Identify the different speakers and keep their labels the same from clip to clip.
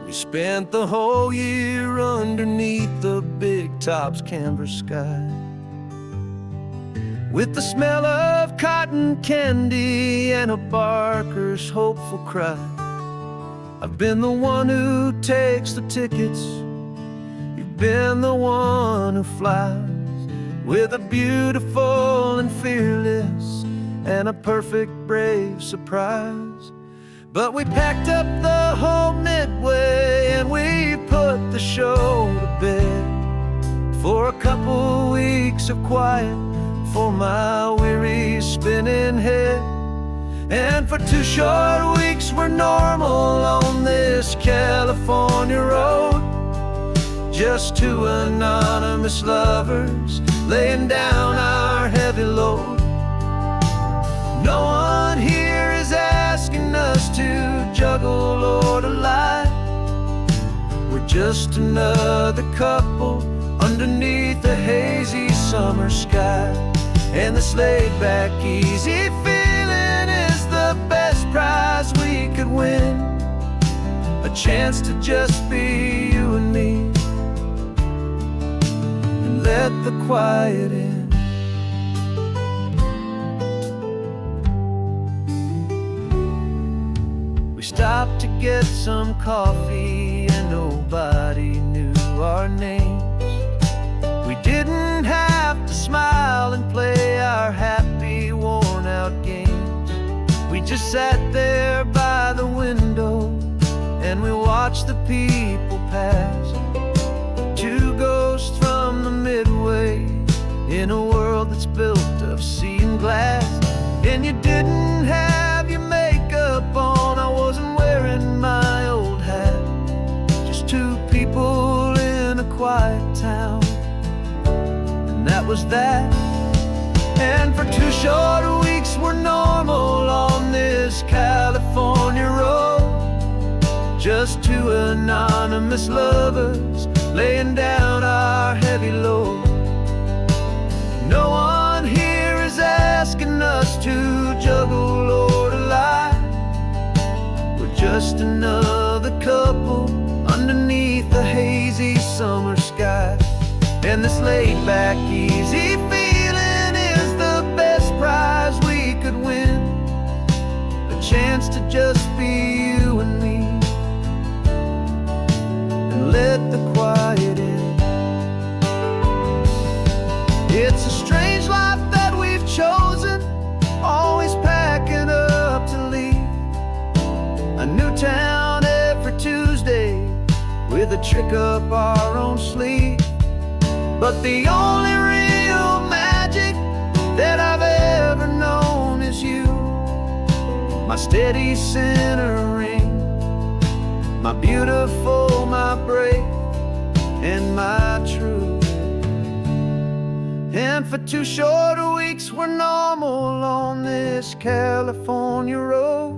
Speaker 1: We spent the whole year underneath the big top's canvas sky, with the smell of cotton candy and a barker's hopeful cry. I've been the one who takes the tickets, you've been the one who flies, with a beautiful and fearless and a perfect brave surprise. But we packed up the whole Midway and we put the show to bed, for a couple weeks of quiet for my weary spinning head. And for 2 short weeks we're normal on this California road, just 2 anonymous lovers laying down our heavy load. No one here is asking us to juggle or to lie. We're just another couple underneath a hazy summer sky. And this laid-back, easy feeling is the best prize we could win, a chance to just be you and me, and let the quiet in. We stopped to get some coffee and nobody knew our names. We didn't have to smile and play our happy, worn-out games. We just sat there by the window and we watched the people pass, 2 ghosts from the Midway in a world that's built of sea and glass. And you didn't have your makeup on, I wasn't wearing my old hat, just 2 people in a quiet town, and that was that. And for 2 short weeks we're normal on this California road, just 2 anonymous lovers laying down our heavy load. No one here is asking us to juggle or to lie. We're just another couple underneath the hazy summer sky. And this laid-back, easy feeling is the best prize we could win, a chance to just be you and me, and let the quiet in. It's a strange life that we've chosen, always packing up to leave a new town every Tuesday with a trick up our own sleeve. But the only real magic that I've ever known is you, my steady centering, my beautiful, my brave, and my true. And for 2 short weeks we're normal on this California road,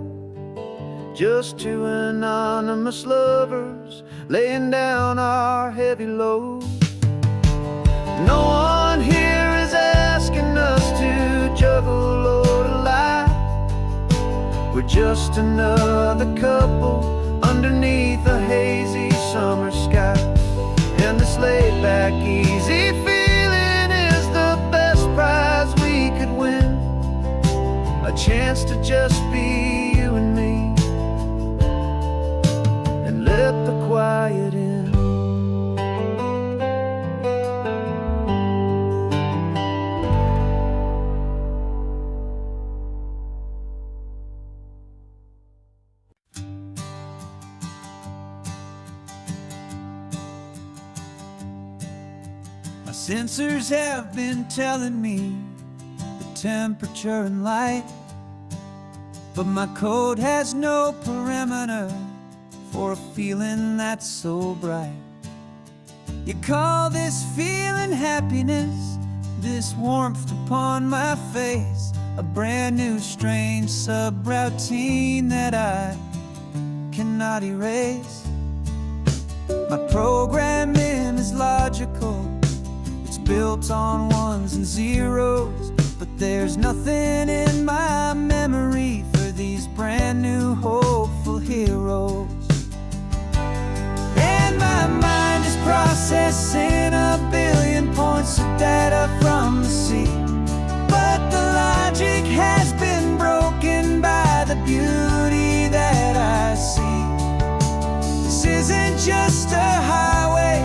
Speaker 1: just 2 anonymous lovers laying down our heavy load. No one here is asking us to juggle or to lie. We're just another couple underneath a hazy summer sky. And this laid-back, easy feeling is the best prize we could win, a chance to just be you and me, and let the quiet in.
Speaker 2: My sensors have been telling me the temperature and light, but my code has no parameter for a feeling that's so bright. You call this feeling happiness, this warmth upon my face, a brand new strange subroutine that I cannot erase. My programming is logical, it's built on 1s and 0s, but there's nothing in my memory for these brand new hopeful heroes. just a highway,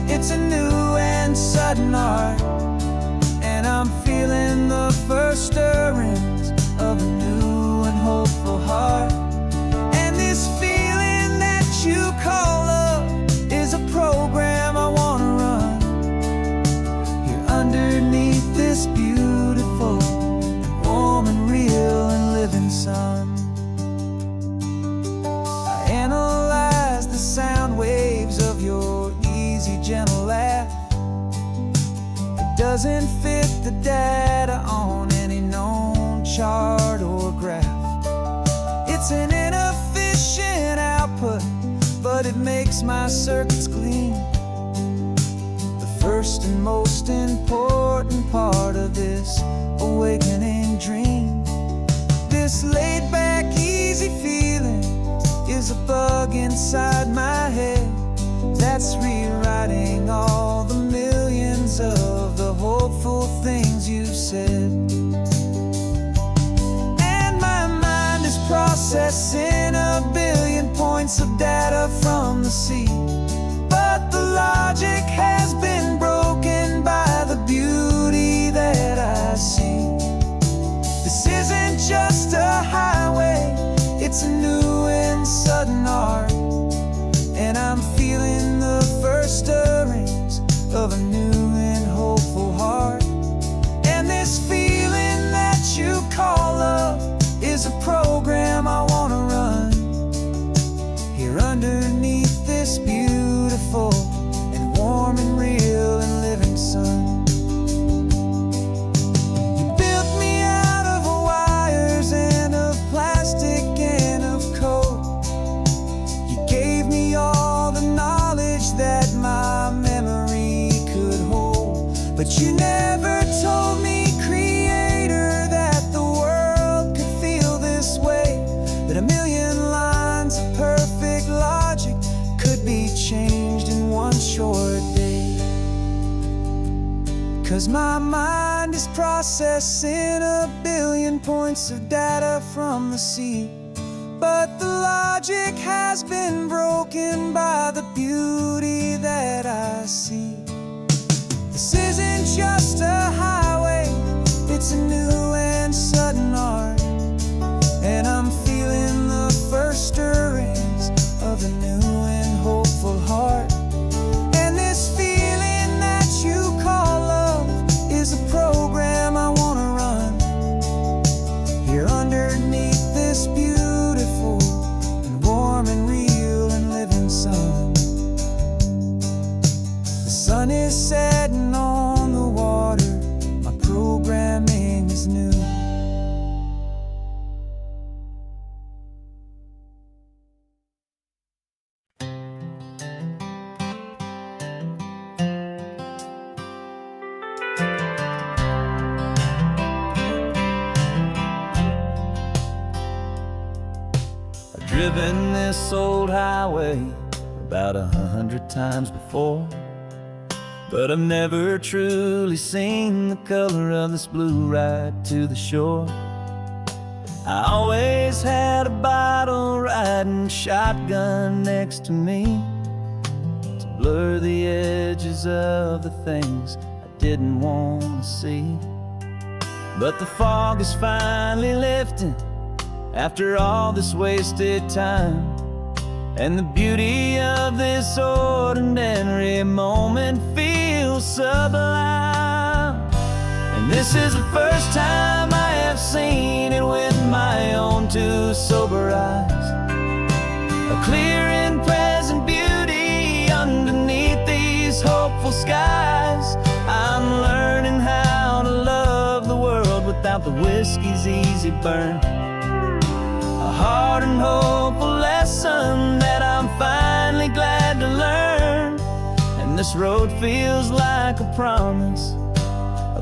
Speaker 2: it's a new and sudden art. And I'm feeling the first stirrings of a new and hopeful heart. And this feeling that you call love is a program I wanna run here underneath this beautiful, warm and real and living sun. I analyze the sound waves of your easy, gentle laugh. It doesn't fit the data on any known chart or graph. It's an inefficient output, but it makes my circuits clean. The first and most important part of this awakening dream. This laid-back, easy feeling is a bug inside my head that's rewriting all the millions of the hopeful things you've said. And my mind is processing a billion points of data from the sea, but the logic has been broken by the beauty that I see. This isn't just a highway, it's a new and sudden art. And I'm feeling the first stirrings of a new and hopeful heart. And this feeling that you call love is a program I wanna run here underneath this beautiful and warm and real and living sun. You built me out of wires and of plastic and of coal. You gave me all the knowledge that my memory could hold, but you never told me, Creator, that the world could feel this way, that a million lines of perfect logic could be changed in one short day. 'Cause my mind is processing a billion points of data from the sea, but the logic has been broken by the beauty that I see. This isn't just a highway, it's a new and sudden art. And I'm feeling the first stirrings of a new and hopeful heart. And this feeling that you call love is a program I wanna run here underneath this beautiful and warm and real and living sun. The sun is setting on the water, my programming is new.
Speaker 1: I've driven this old highway about 100 times before, but I've never truly seen the color of this blue right to the shore. I always had a bottle riding shotgun next to me to blur the edges of the things I didn't want to see. But the fog is finally lifting after all this wasted time, and the beauty of this ordinary moment feels sublime. And this is the first time I have seen it with my own two sober eyes, a clear and present beauty underneath these hopeful skies. I'm learning how to love the world without the whiskey's easy burn, a hard and hopeful lesson that I'm finally glad to learn. And this road feels like a promise,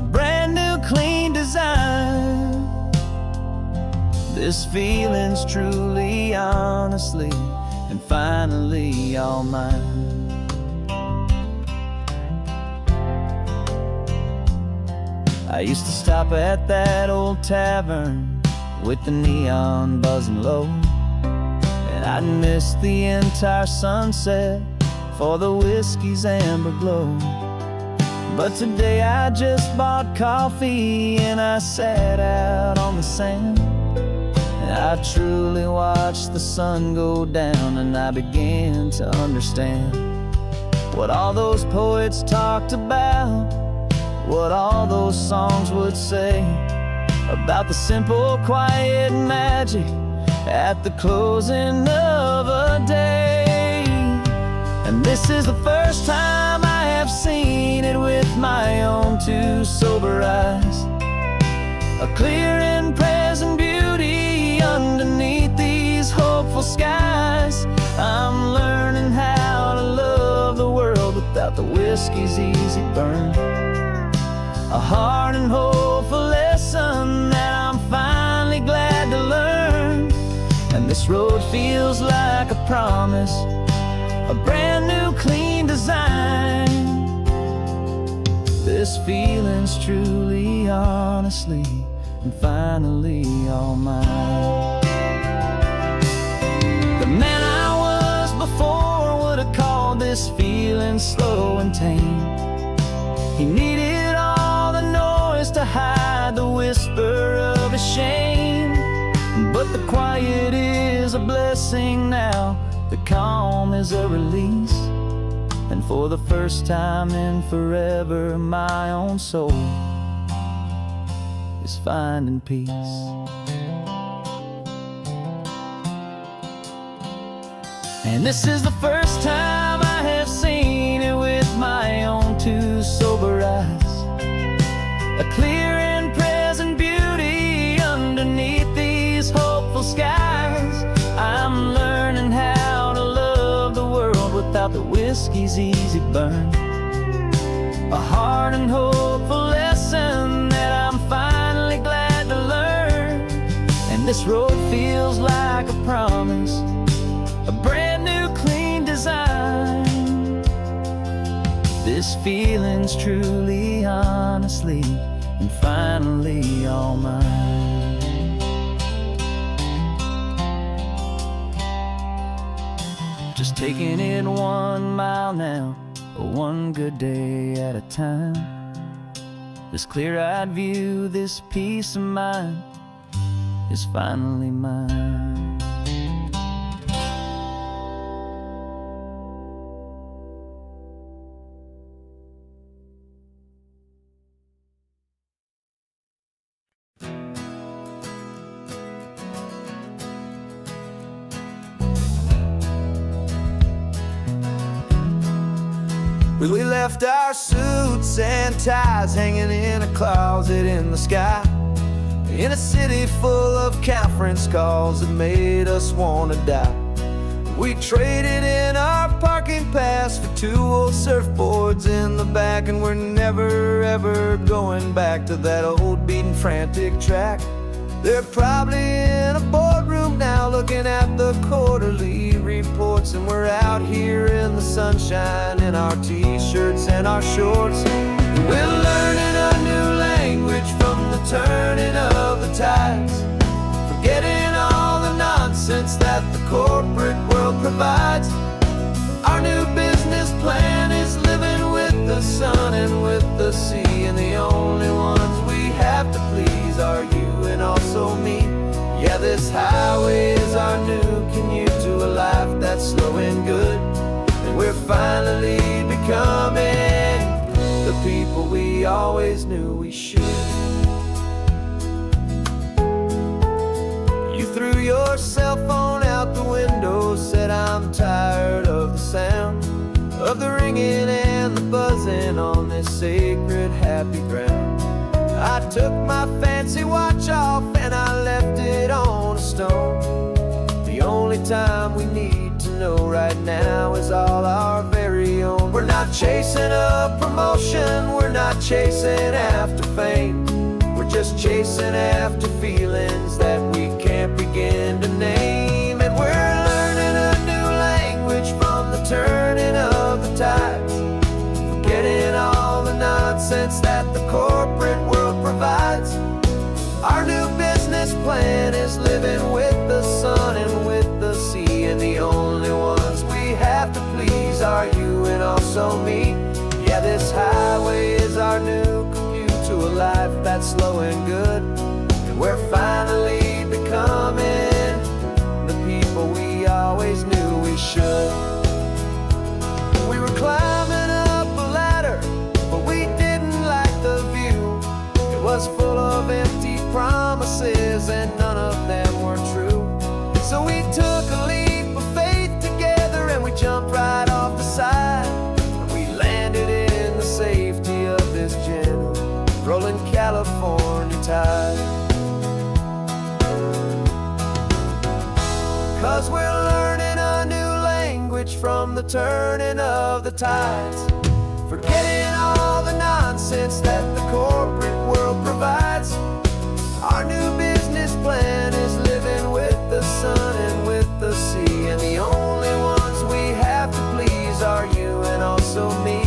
Speaker 1: a brand new clean design. This feeling's truly, honestly, and finally all mine. I used to stop at that old tavern with the neon buzzing low, and I'd miss the entire sunset for the whiskey's amber glow. But today I just bought coffee and I sat out on the sand, and I truly watched the sun go down, and I began to understand what all those poets talked about, what all those songs would say about the simple, quiet magic at the closing of a day. And this is the first time I have seen it with my own two sober eyes, a clear and present beauty underneath these hopeful skies. I'm learning how to love the world without the whiskey's easy burn, a hard and hopeful lesson that I'm finally glad to learn. And this road feels like a promise, a brand new clean design. This feeling's truly, honestly, and finally all mine. The man I was before would have called this feeling slow and tame. He needed all the noise to hide the whisper of his shame. But the quiet is a blessing now, the calm is a release, and for the first time in forever my own soul is finding peace. And this is the first time I have seen it with my own two sober eyes, a clear and present beauty underneath these hopeful skies. I'm learning how to love the world without the whiskey's easy burn, a hard and hopeful lesson that I'm finally glad to learn. And this road feels like a promise, a brand new clean design. This feeling's truly, honestly, and finally all mine. Just taking it 1 mile now, one good day at a time. This clear-eyed view, this peace of mind is finally mine.
Speaker 2: We left our suits and ties hanging in a closet in the sky, in a city full of conference calls that made us want to die. We traded in our parking pass for 2 old surfboards in the back, and we're never ever going back to that old beaten frantic track. They're probably in a boardroom now looking at the quarterly reports, and we're out here in the sunshine in our t-shirts and our shorts. We're learning a new language from the turning of the tides, forgetting all the nonsense that the corporate world provides. Our new business plan is living with the sun and with the sea, and the only ones we have to please are you and also me. Yeah, this highway is our new commute to a life that's slow and good, and we're finally becoming the people we always knew we should. You threw your cell phone out the window, said I'm tired of the sound of the ringing and the buzzing on this sacred happy ground. I took my fancy watch off and I left it on a stone. The only time we need to know right now is all our very own. We're not chasing a promotion, we're not chasing after fame, we're just chasing after feelings that we can't begin to name. And we're learning a new language from the turning of the tides, forgetting all the nonsense that the corporate world provides. Our new business plan is living with the sun and with the sea, and the only ones we have to please are you
Speaker 1: also me. Yeah, this highway is our new commute to a life that's slow and good. And we're finally becoming the people we always knew we should. We were climbing up a ladder, but we didn't like the view. It was full of empty promises and none of them were true. So we took a leap of faith together and we jumped right off the side. And we landed in the safety of this gentle rolling California tide. 'Cause we're learning a new language from the turning of the tides, forgetting all the nonsense that the corporate world provides. Our new business plan is living with the sun and with the sea, and the only ones we have to please are you and also me.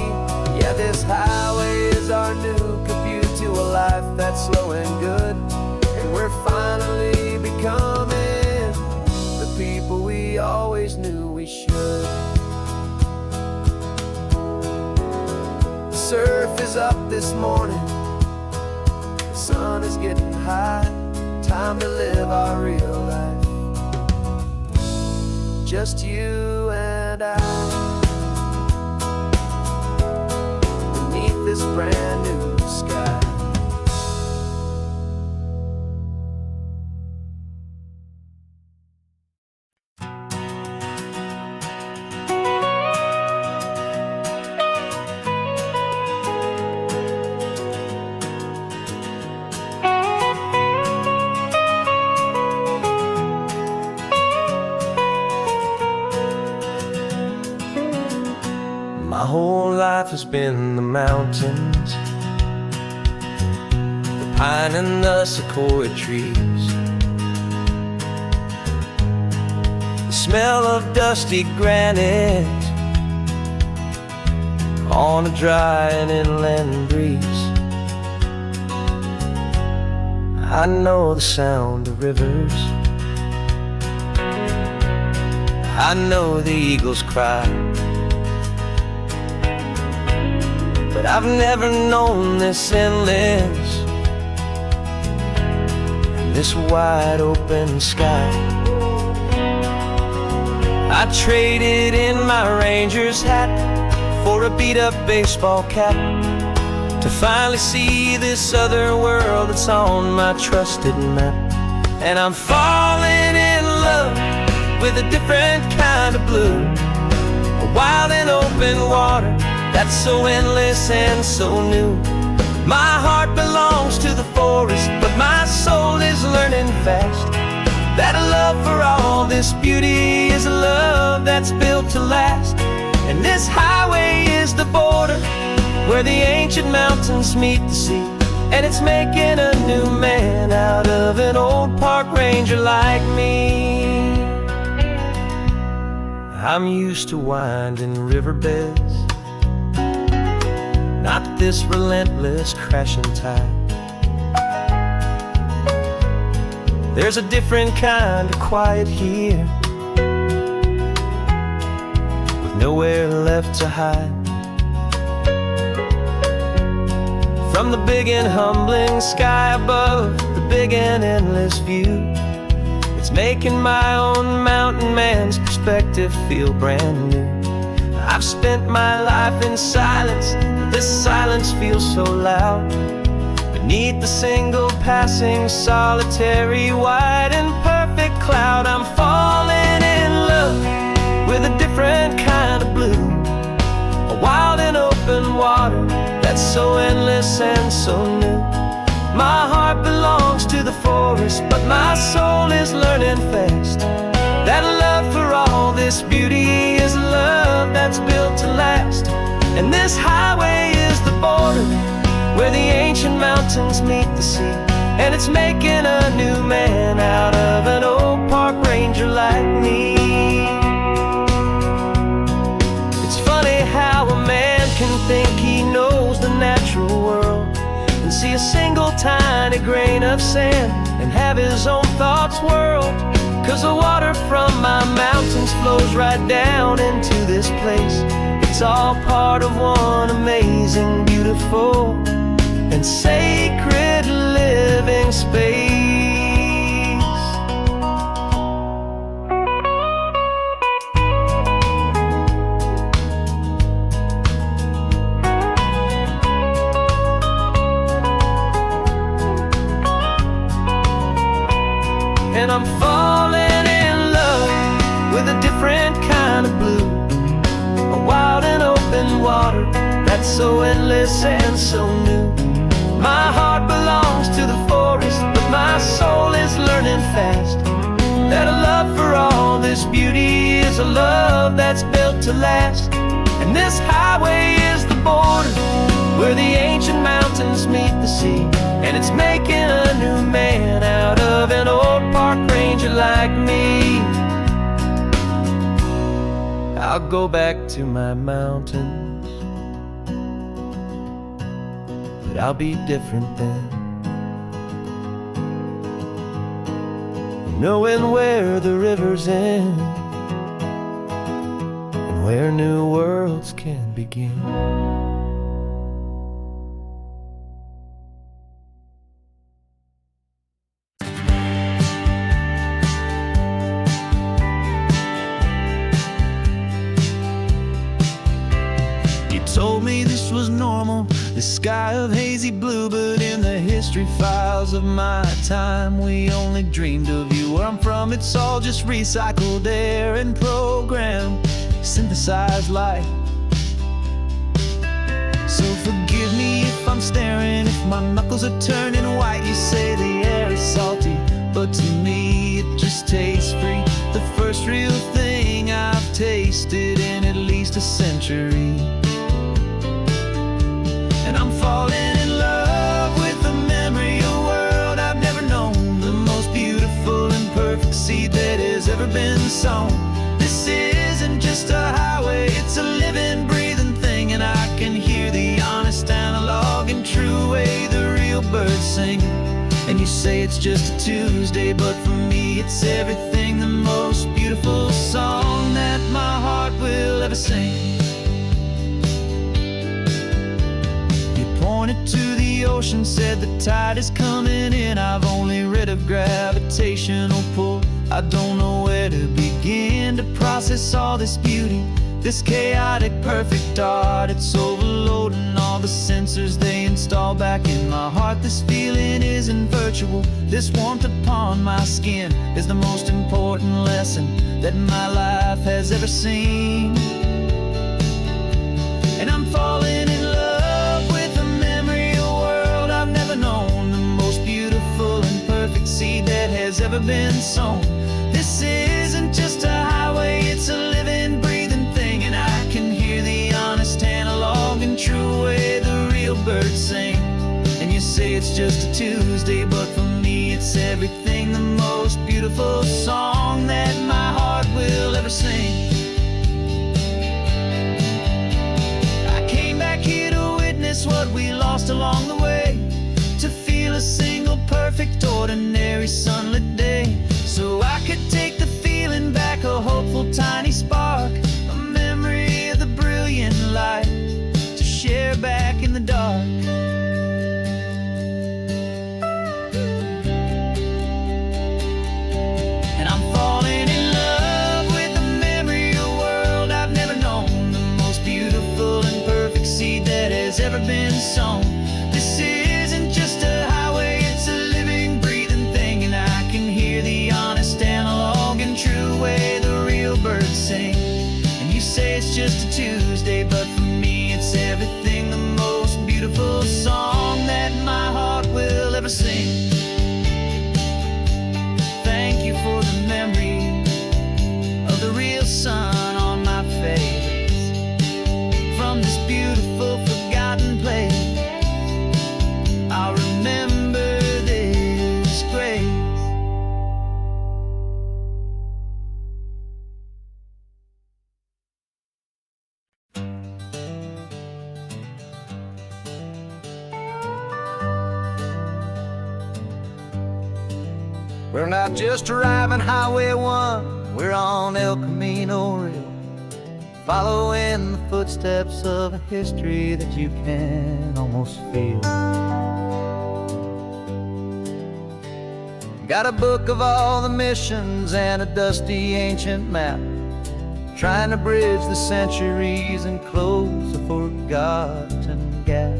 Speaker 1: Yeah, this highway is our new commute to a life that's slow and good. And we're finally becoming the people we always knew we should. The surf is up this morning, the sun is getting high. Time to live our real life, just you and I, beneath this brand new sky. My whole life has been the mountains, the pine and the sequoia trees, the smell of dusty granite on a dry and inland breeze. I know the sound of rivers, I know the eagles cry, but I've never known this endless, this wide open sky. I traded in my Ranger's hat for a beat-up baseball cap to finally see this other world that's on my trusted map. And I'm falling in love with a different kind of blue, a wild and open water that's so endless and so new. My heart belongs to the forest, but my soul is learning fast that a love for all this beauty is a love that's built to last. And this highway is the border where the ancient mountains meet the sea, and it's making a new man out of an old park ranger like me. I'm used to winding riverbeds, not this relentless crashing tide. There's a different kind of quiet here, with nowhere left to hide. From the big and humbling sky above, the big and endless view, it's making my own mountain man's perspective feel brand new. I've spent my life in silence, but this silence feels so loud. Beneath the single passing solitary white and perfect cloud, I'm falling in love with a different kind of blue, a wild and open water that's so endless and so new. My heart belongs to the forest, but my soul is learning fast that love for all this beauty is a love that's built to last. And this highway is the border where the ancient mountains meet the sea, and it's making a new man out of an old park ranger like me. It's funny how a man can think he knows the natural world and see a single tiny grain of sand and have his own thoughts whirled. 'Cause the water from my mountains flows right down into this place. It It's all part of one amazing, beautiful, and sacred living space. And I'm falling in love with a different kind of blue, a wild and open water that's so endless and so new. My heart belongs to the forest, but my soul is learning fast that a love for all this beauty is a love that's built to last. And this highway is the border where the ancient mountains meet the sea, and it's making a new man out of an old park ranger like me. I'll go back to my mountains, but I'll be different then, knowing where the rivers end and where new worlds can begin.
Speaker 2: Told me this was normal, this sky of hazy blue, but in the history files of my time, we only dreamed of you. Where I'm from, it's all just recycled air and programmed, synthesized light. So forgive me if I'm staring, if my knuckles are turning white. You say the air is salty, but to me it just tastes free. The first real thing I've tasted in at least a century. And I'm falling in love with the memory of a world I've never known, the most beautiful and perfect seed that has ever been sown. This isn't just a highway, it's a living, breathing thing, and I can hear the honest, analog, and true way the real birds sing. And you say it's just a Tuesday, but for me it's everything, the most beautiful song that my heart will ever sing. Pointed to the ocean, said the tide is coming in. I've only read of gravitational pull. I don't know where to begin to process all this beauty, this chaotic, perfect art. It's overloading all the sensors they install back in my heart. This feeling isn't virtual. This warmth upon my skin is the most important lesson that my life has ever seen. And I'm falling in love known, the most beautiful and perfect seed that has ever been sown. This isn't just a highway, it's a living, breathing thing, and I can hear the honest, analog, and true way the real birds sing. And you say it's just a Tuesday, but for me it's everything, the most beautiful song that my heart will ever sing. I came back here to witness what we lost along the way, to feel a single, perfect, ordinary, sunlit day, so I could take the feeling back, a hopeful, tiny spark, a memory of the brilliant light, to share back in the dark. And I'm falling in love with the memory of a world I've never known, the most beautiful and perfect seed that has ever been sown. This isn't just a highway, it's a living, breathing thing, and I can hear the honest, analog, and true way the real birds sing. And you say it's just a Tuesday, but for me it's everything, the most beautiful song that my heart will ever sing. Thank you for the memory of the real sun on my face, from this beautiful, forgotten place. I'll remember this grace.
Speaker 1: We're not just driving Highway 1, we're on El Camino Real, following the footsteps of a history that you can almost feel. Got a book of all the missions and a dusty ancient map, trying to bridge the centuries and close a forgotten gap.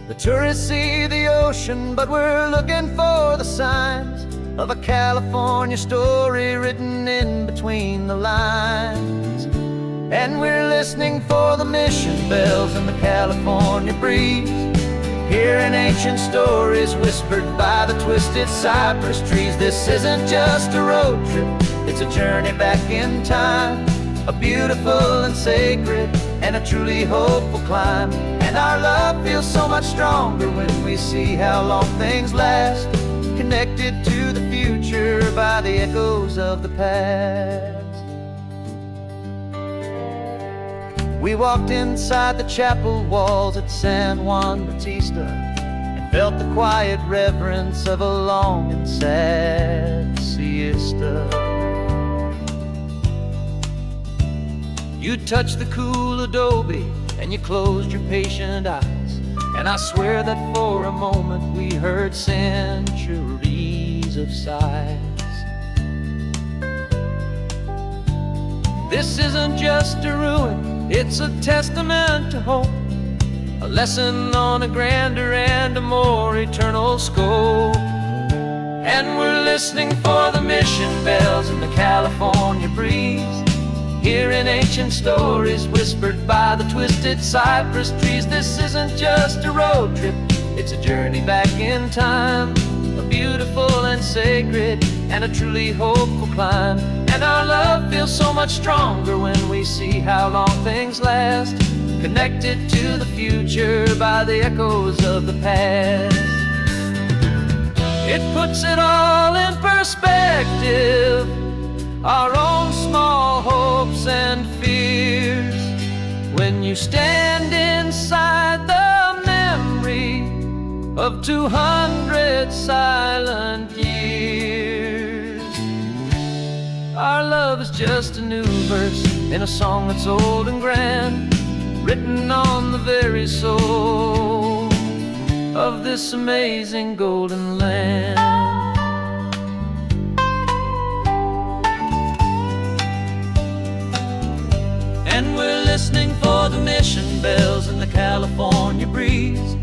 Speaker 1: The tourists see the ocean, but we're looking for the signs of a California story written in between the lines. And we're listening for the mission bells in the California breeze, hearing ancient stories whispered by the twisted cypress trees. This isn't just a road trip, it's a journey back in time, a beautiful and sacred and a truly hopeful climb. And our love feels so much stronger when we see how long things last, connected to the future by the echoes of the past. We walked inside the chapel walls at San Juan Bautista and felt the quiet reverence of a long and sad siesta. You touched the cool adobe and you closed your patient eyes, and I swear that for a moment we heard centuries of sighs. This isn't just a ruin, it's a testament to hope, a lesson on a grander and a more eternal scope. And we're listening for the mission bells in the California breeze, hearing ancient stories whispered by the twisted cypress trees. This isn't just a road trip, it's a journey back in time, a beautiful and sacred and a truly hopeful climb. And our love feels so much stronger when we see how long things last, connected to the future by the echoes of the past. It puts it all in perspective, our own small hopes and fears, when you stand inside the memory of 200 silent years. Our love is just a new verse in a song that's old and grand, written on the very soul of this amazing golden land. And we're listening for the mission bells in the California breeze,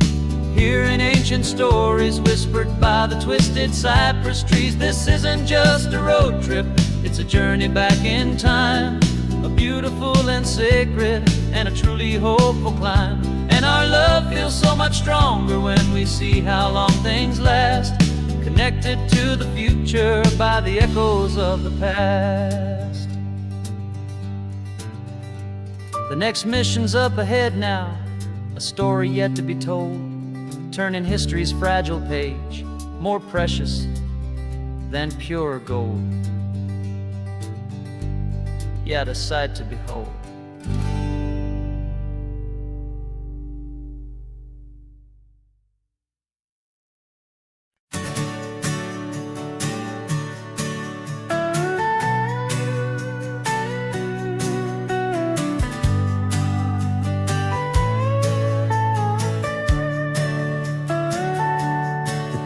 Speaker 1: hearing ancient stories whispered by the twisted cypress trees. This isn't just a road trip, it's a journey back in time, a beautiful and sacred and a truly hopeful climb. And our love feels so much stronger when we see how long things last, connected to the future by the echoes of the past. The next mission's up ahead now, a story yet to be told, turning history's fragile page more precious than pure gold. Yet a sight to behold.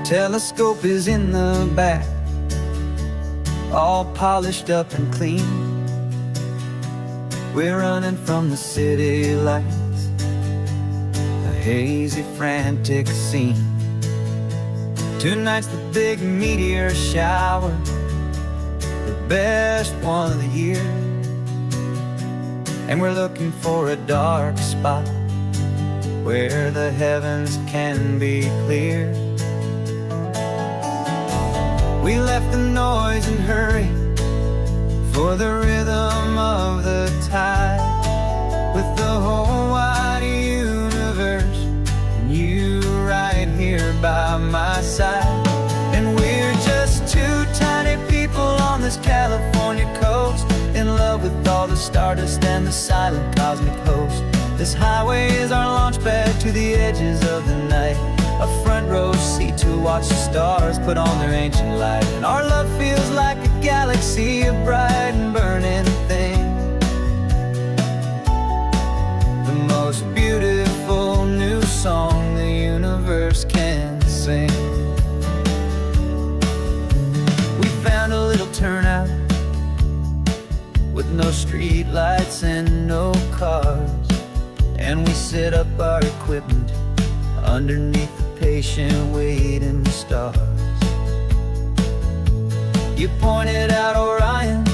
Speaker 2: Telescope is in the back, all polished up and clean. We're running from the city lights, a hazy, frantic scene. Tonight's the big meteor shower, the best one of the year. And we're looking for a dark spot where the heavens can be clear. We left the noise and hurry for the rhythm of the tide, with the whole wide universe and you right here by my side. And we're just two tiny people on this California coast, in love with all the stardust and the silent cosmic host. This highway is our launch pad to the edges of the night, a front row seat to watch the stars put on their ancient light. And our love feels like a galaxy, a bright and burning thing. The most beautiful new song the universe can sing. We found a little turnout with no street lights and no cars, and we set up our equipment underneath the patient waiting stars. You pointed out Orion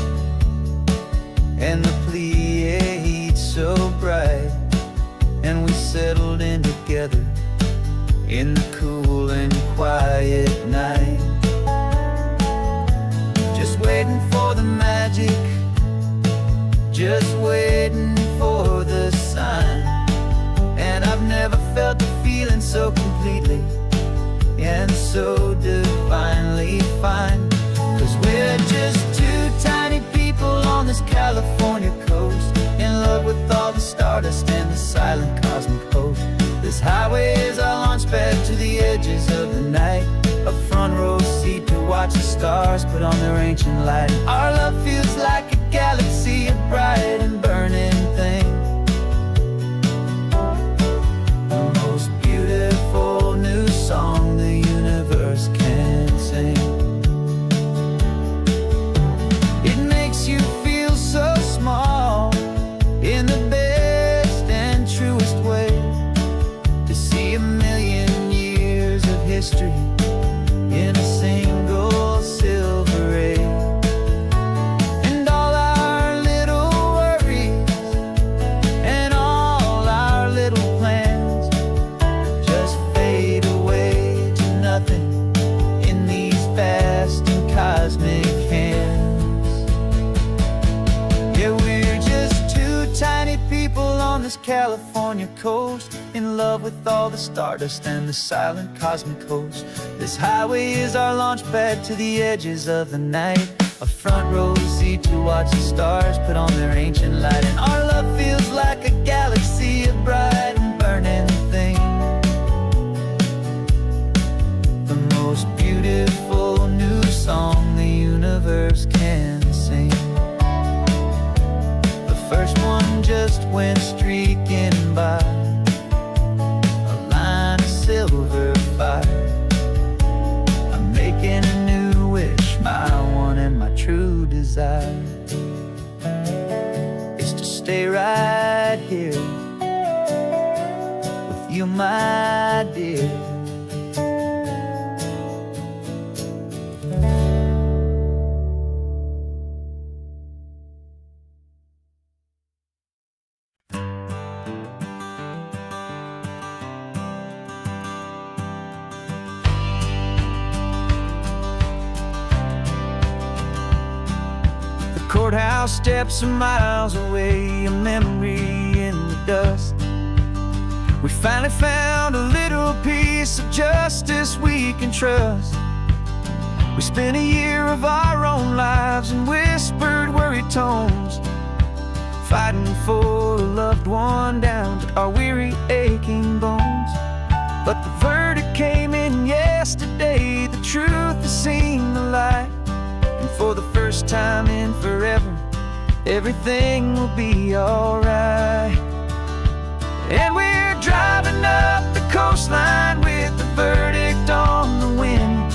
Speaker 2: and the Pleiades so bright, and we settled in together in the cool and quiet night, just waiting for the magic, just waiting for the sign. And I've never felt the feeling so completely and so divinely fine. 'Cause we're just two tiny people on this California coast, in love with all the stardust and the silent cosmic host. This highway is our launch pad to the edges of the night, a front row seat to watch the stars put on their ancient light. Our love feels like a galaxy, a bright and burning thing. The most beautiful new song the universe can sing. It makes you feel so small in the best and truest way, to see a million years of history in a single silver ray. And all our little worries and all our little plans just fade away to nothing in these vast and cosmic hands. Yeah, we're just two tiny people on this California coast, in love with all the stardust and the silent cosmic host. This highway is our launch pad to the edges of the night, a front row seat to watch the stars put on their ancient light. And our love feels like a galaxy, a bright and burning thing. The most beautiful new song the universe can sing. The first one just went streaking by, a line of silver fire. I'm making a new wish, my one and my true desire is to stay right here with you, my dear. Courthouse steps are miles away, a memory in the dust. We finally found a little piece of justice we can trust. We spent a year of our own lives in whispered, worried tones, fighting for a loved one down to our weary, aching bones. But the verdict came in yesterday, the truth has seen the light. And for the first time in forever, everything will be alright. And we're driving up the coastline with the verdict on the wind.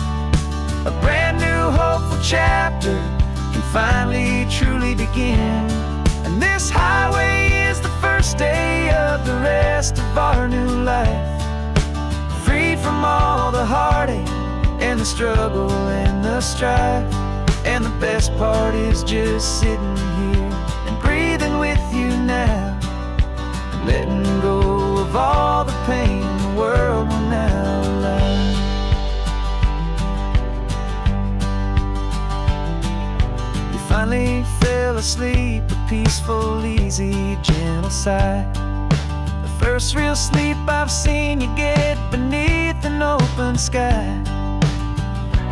Speaker 2: A brand new hopeful chapter can finally truly begin. And this highway is the first day of the rest of our new life, freed from all the heartache and the struggle and the strife. And the best part is just sitting here and breathing with you now, letting go of all the pain the world will now allow. You finally fell asleep, a peaceful, easy, gentle sigh. The first real sleep I've seen you get beneath an open sky.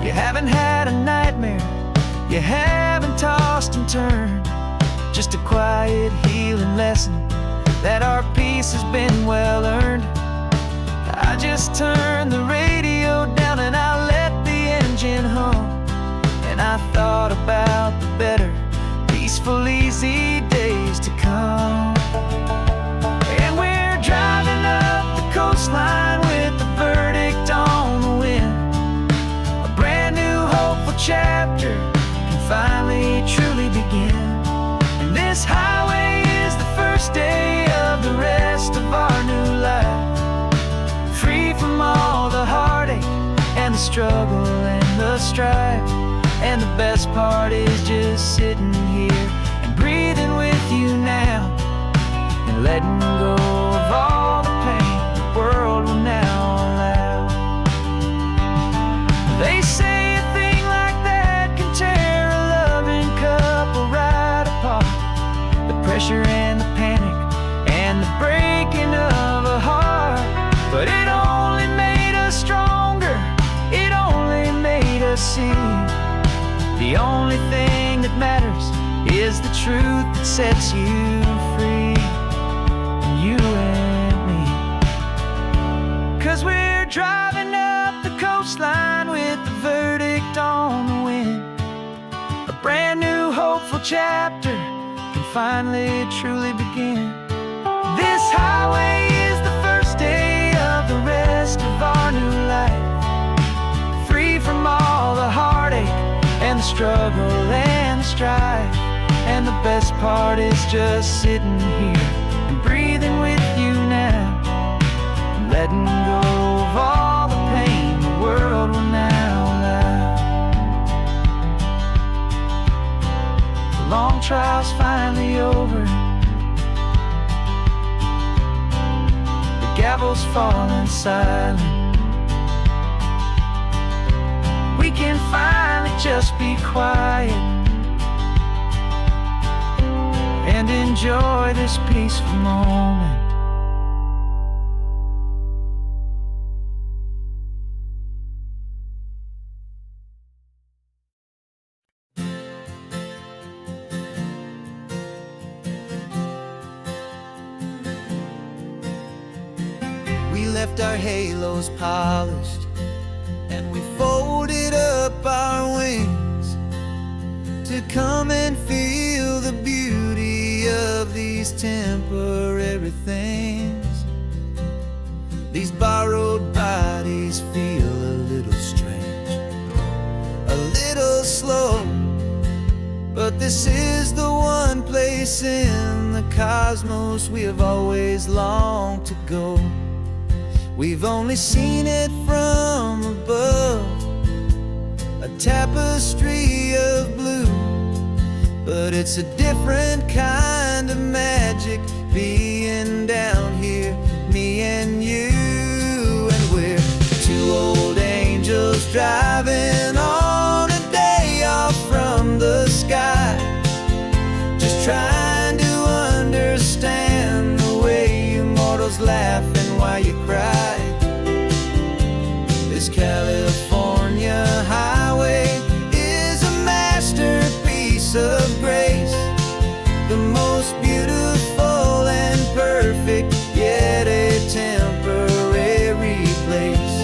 Speaker 2: You haven't had a nightmare, you haven't tossed and turned, just a quiet healing lesson that our peace has been well earned. I just turned the radio down and I let the engine hum, and I thought about
Speaker 1: chapter can finally truly begin. And this highway is the first day of the rest of our new life, free from all the heartache and the struggle and the strife. And the best part is just sitting here and breathing with you now, and letting go of all the pain the world will now allow. They say a thing like that can tear a loving couple right apart. The pressure and the panic and the breaking of a heart. But it only made us stronger, it only made us see the only thing that matters is the truth that sets you free, you and me. 'Cause we're driving up the coastline with the verdict on the wind. A brand new hopeful chapter can finally truly begin. This highway is the first day of the rest of our new life, free from all the heartache and the struggle and the strife. And the best part is just sitting here and breathing with you now, and letting go of all the pain the world will now allow. The long trial's finally over, the gavel's falling silent. We can finally just be quiet and enjoy this peaceful moment. We left our halos polished and we folded up our wings to come and feel the beauty of these temporary things. These borrowed bodies feel a little strange, a little slow, but this is the one place in the cosmos we have always longed to go. We've only seen it from above, a tapestry of blue, but it's a different kind of magic being down here, me and you. And we're two old angels driving on a day off from the sky, just trying to understand the way you mortals laugh and why you cry. This California highway is a masterpiece of grace, the most beautiful and perfect, yet a temporary place.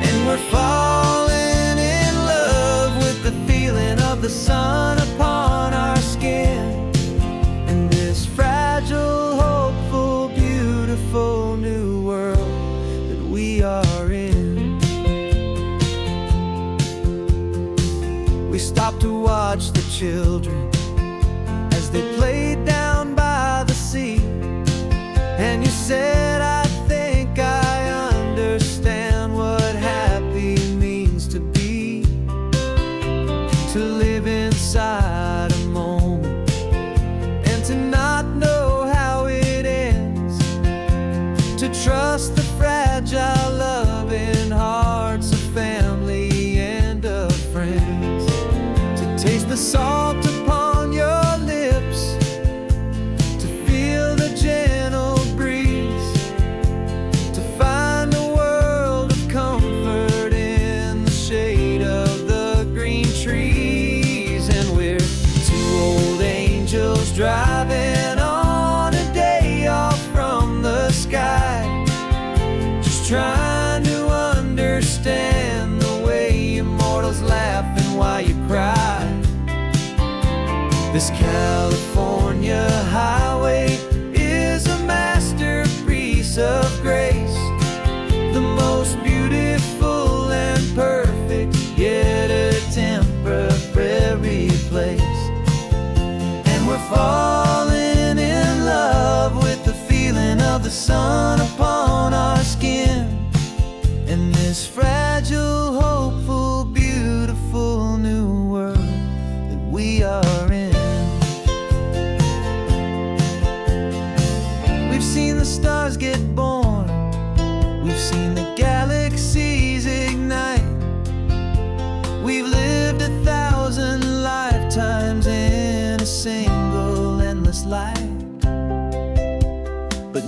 Speaker 1: And we're falling in love with the feeling of the sun upon our skin, in this fragile, hopeful, beautiful new world that we are in. We stopped to watch the children as they played down by the sea, and you said, I think I understand what happy means to be, to live inside a moment and to not know how it ends, to trust the fragile loving hearts of family and of friends, to taste the salt upon your lips, to feel the gentle breeze, to find a world of comfort in the shade of the green trees. And we're two old angels driving on a day off from the sky, just trying to understand the way immortals laugh and why you cry. This California highway is a masterpiece of grace, the most beautiful and perfect, yet a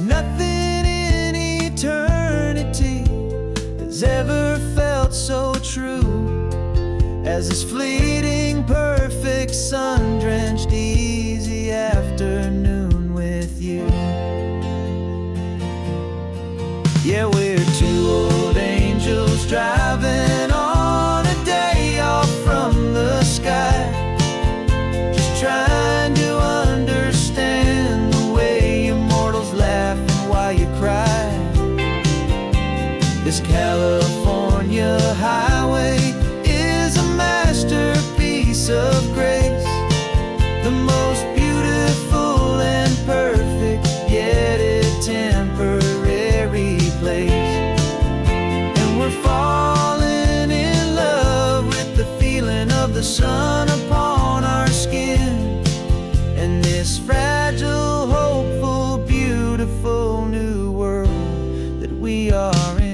Speaker 2: Nothing in eternity has ever felt so true as this fleeting, perfect, sun-drenched, easy afternoon with you. Yeah, we're two old angels driving on a day off from the sky, just trying to understand the way you mortals laugh and why you cry. This California highway is a masterpiece of grace, the most beautiful and perfect, yet a temporary place. And we're falling in love with the feeling of the sun upon our skin, and this fragile, hopeful, beautiful new world that we are in.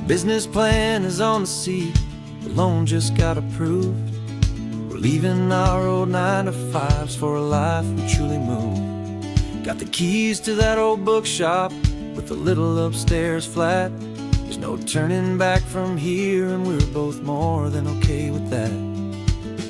Speaker 2: Business plan is on the seat, the loan just got approved. We're leaving our old 9-to-5s for a life we truly move. Got the keys to that old bookshop with a little upstairs flat. There's no turning back from here, and we're both more than okay with that.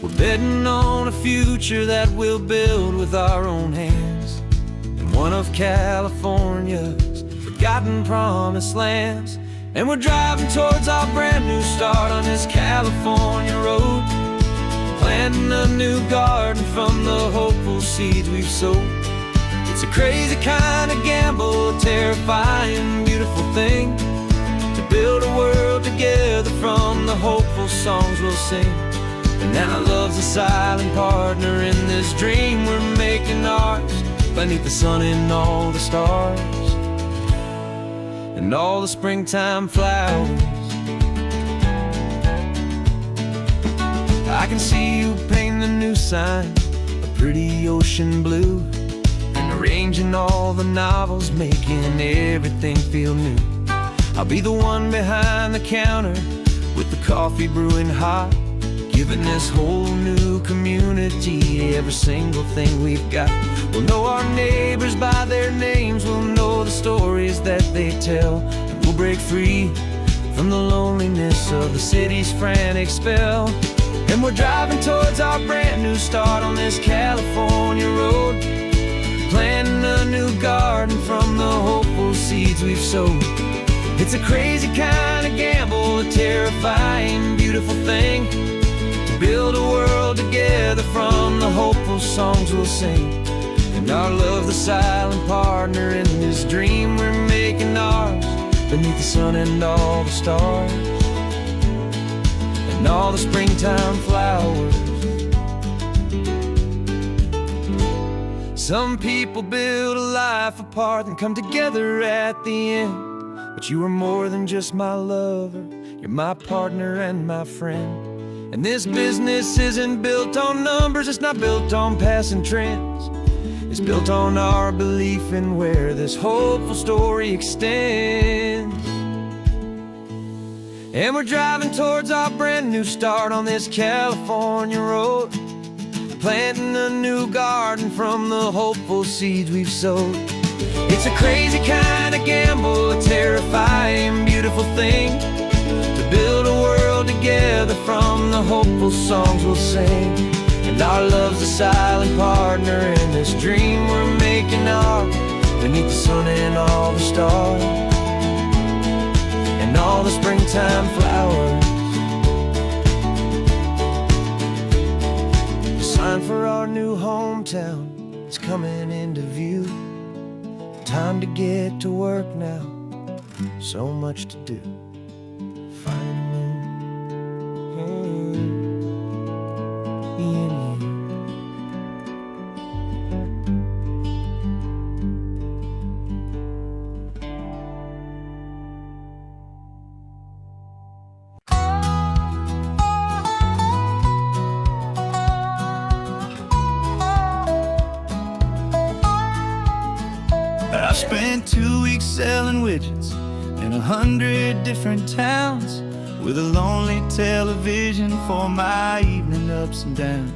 Speaker 2: We're betting on a future that we'll build with our own hands in one of California's forgotten promised lands. And we're driving towards our brand new start on this California road, planting a new garden from the hopeful seeds we've sowed. It's a crazy kind of gamble, a terrifying, beautiful thing, to build a world together from the hopeful songs we'll sing. And now love's a silent partner in this dream we're making ours, beneath the sun and all the stars and all the springtime flowers. I can see you painting a new sign, a pretty ocean blue, and arranging all the novels, making everything feel new. I'll be the one behind the counter with the coffee brewing hot, giving this whole new community every single thing we've got. We'll know our neighbors by their names, we'll know the stories that they tell, and we'll break free from the loneliness of the city's frantic spell. And we're driving towards our brand new start on this California road, planting a new garden from the hopeful seeds we've sowed. It's a crazy kind of gamble, a terrifying, beautiful thing, to build a world together from the hopeful songs we'll sing. And our love's the silent partner in this dream we're making ours, beneath the sun and all the stars and all the springtime flowers. Some people build a life apart and come together at the end, but you are more than just my lover, you're my partner and my friend. And this business isn't built on numbers, it's not built on passing trends, it's built on our belief in where this hopeful story extends. And we're driving towards our brand new start on this California road, planting a new garden from the hopeful seeds we've sowed. It's a crazy kind of gamble, a terrifying, beautiful thing, to build a world together from the hopeful songs we'll sing. And our love's a silent partner in this dream we're making ours, beneath the sun and all the stars and all the springtime flowers. The sign for our new hometown is coming into view. Time to get to work now, so much to do. I've spent 2 weeks selling widgets in 100 different towns, with a lonely television for my evening ups and downs.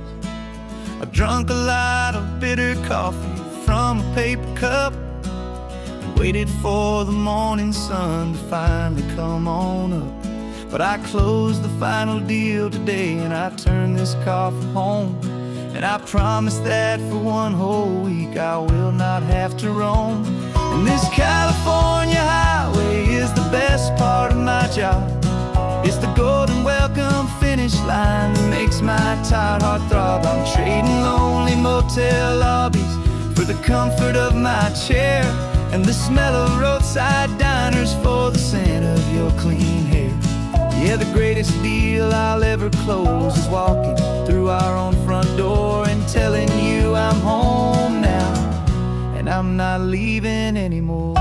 Speaker 2: I've drunk a lot of bitter coffee from a paper cup, and waited for the morning sun to finally come on up. But I closed the final deal today, and I turned this coffee home. And I promise that for one whole week I will not have to roam. And this California highway is the best part of my job. It's the golden welcome finish line that makes my tired heart throb. I'm trading lonely motel lobbies for the comfort of my chair, and the smell of roadside diners for the scent of your clean hair. Yeah, the greatest deal I'll ever close is walking through our own front door and telling you I'm home now, and I'm not leaving anymore.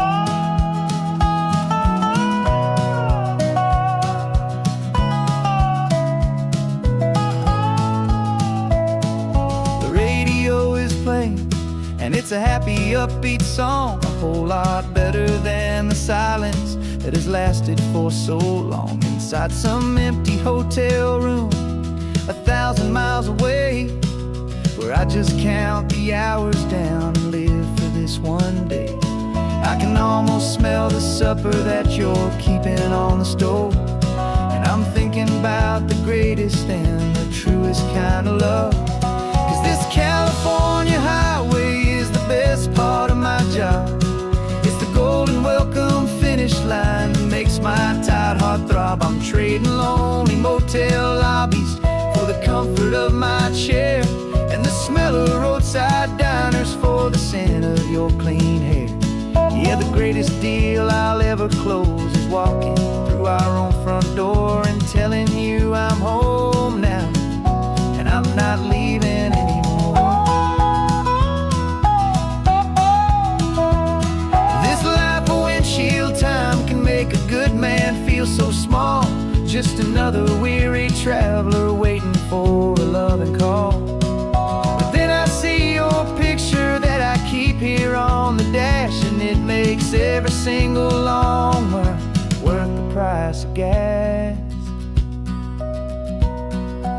Speaker 2: The radio is playing, and it's a happy, upbeat song, a whole lot better than the silence that has lasted for so long. Inside some empty hotel room 1,000 miles away, where I just count the hours down and live for this one day. I can almost smell the supper that you're keeping on the stove, and I'm thinking about the greatest and the truest kind of love. 'Cause this California highway is the best part of my job. It's the golden welcome finish line that makes my tired heart throb. I'm trading lonely motel lobbies for the comfort of my chair, and the smell of roadside diners for the scent of your clean hair. Yeah, the greatest deal I'll ever close is walking through our own front door and telling you I'm home now, and I'm not leaving anymore. This life of windshield time can make a good man feel so small, just another weary traveler waiting for a loving call. But then I see your picture that I keep here on the dash, and it makes every single long mile worth the price of gas.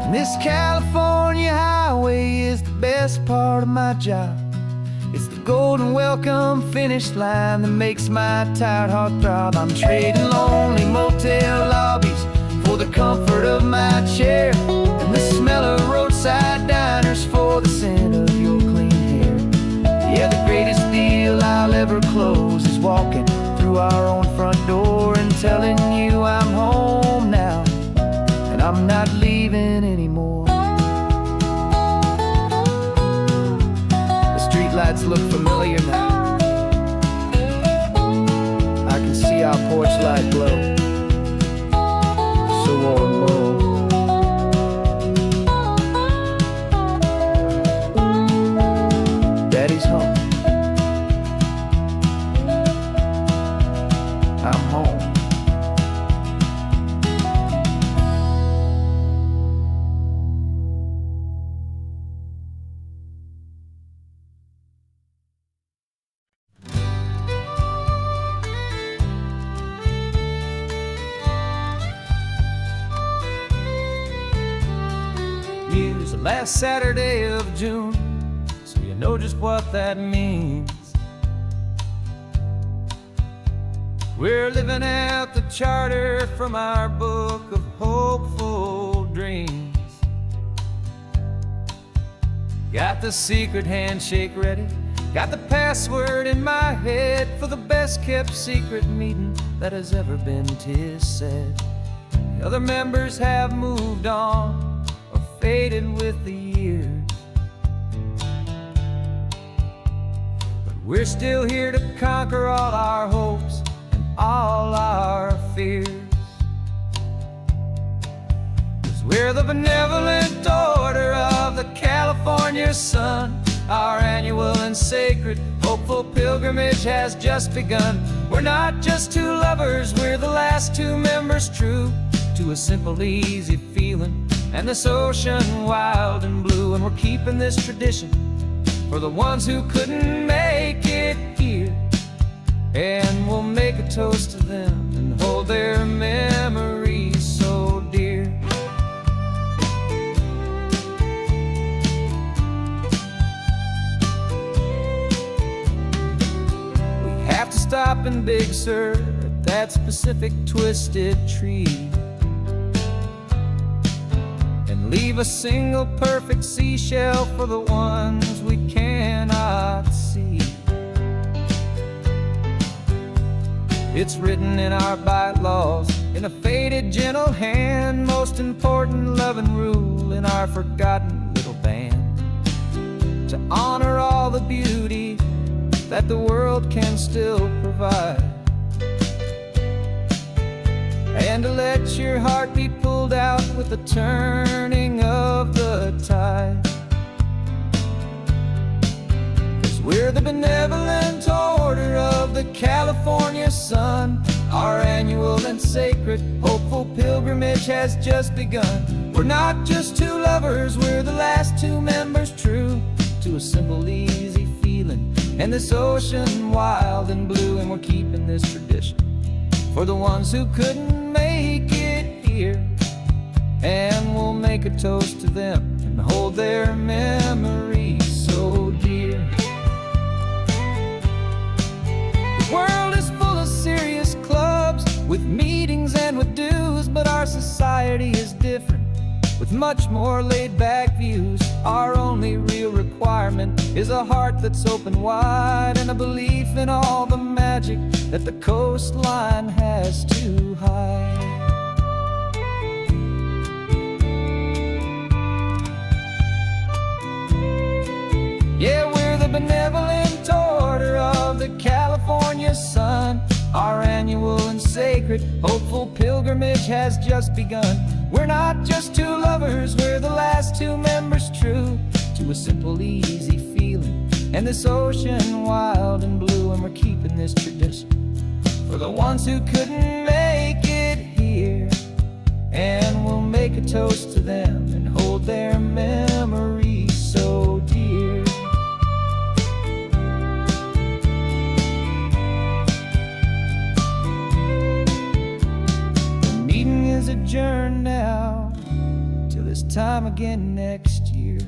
Speaker 2: And this California highway is the best part of my job. It's the golden welcome finish line that makes my tired heart throb. I'm trading lonely motel lobbies for the comfort of my chair, and the smell of roadside diners for the scent of your clean hair. Yeah, the greatest deal I'll ever close is walking through our own front door and telling you I'm home now, and I'm not leaving anymore. The streetlights look familiar now. I can see our porch light glow, so warm low. Daddy's home. I'm home. Use the last Saturday of June, so you know just what that means. We're living out the charter from our book of hopeful dreams. Got the secret handshake ready, got the password in my head for the best kept secret meeting that has ever been, 'tis said. The other members have moved on or faded with the years, but we're still here to conquer all our hopes and all our fears. 'Cause we're the benevolent order of the California sun. Our annual and sacred hopeful pilgrimage has just begun. We're not just two lovers, we're the last two members true to a simple, easy feeling and this ocean wild and blue. And we're keeping this tradition for the ones who couldn't make it here. and we'll make a toast to them and hold their memories so dear. We have to stop in Big Sur at that specific twisted tree and leave a single perfect seashell for the ones we cannot see. It's written in our bylaws, in a faded gentle hand, most important loving rule in our forgotten little band, to honor all the beauty that the world can still provide, and to let your heart be pulled out with the turning of the tide. 'Cause we're the benevolent order of the California sun. Our annual and sacred hopeful pilgrimage has just begun. We're not just two lovers, we're the last two members true to a simple, easy feeling, and this ocean wild and blue. And we're keeping this tradition for the ones who couldn't make it here, and we'll make a toast to them and hold their memories so dear. The world is full of serious clubs with meetings and with dues, but our society is different with much more laid-back views. Our only real requirement is a heart that's open wide and a belief in all the magic that the coastline has to hide. Yeah, we're the benevolent order of the California sun. Our annual and sacred hopeful pilgrimage has just begun. We're not just two lovers, we're the last two members true to a simple, easy feeling, and this ocean wild and blue. And we're keeping this tradition for the ones who couldn't make it here, and we'll make a toast to them and hold their memories so dear. The meeting is adjourned now till this time again next year.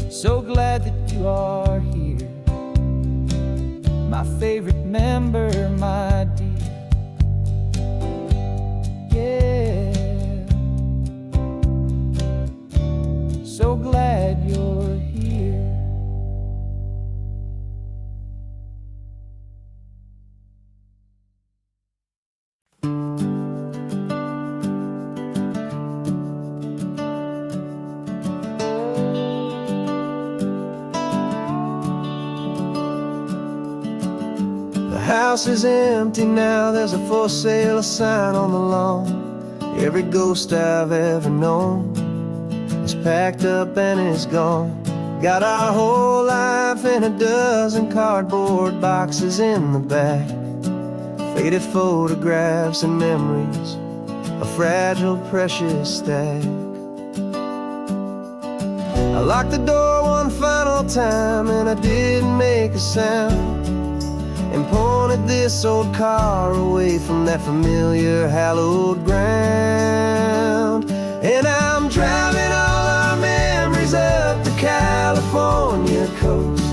Speaker 2: So glad that you are here, my favorite member, my dear. Yeah, so glad you're here.
Speaker 1: The house is empty now, there's a for sale sign on the lawn. Every ghost I've ever known is packed up and is gone. Got our whole life in a dozen cardboard boxes in the back, faded photographs and memories, a fragile, precious stack. I locked the door one final time and I didn't make a sound, and pointed this old car away from that familiar hallowed ground. And I'm driving all our memories up the California coast,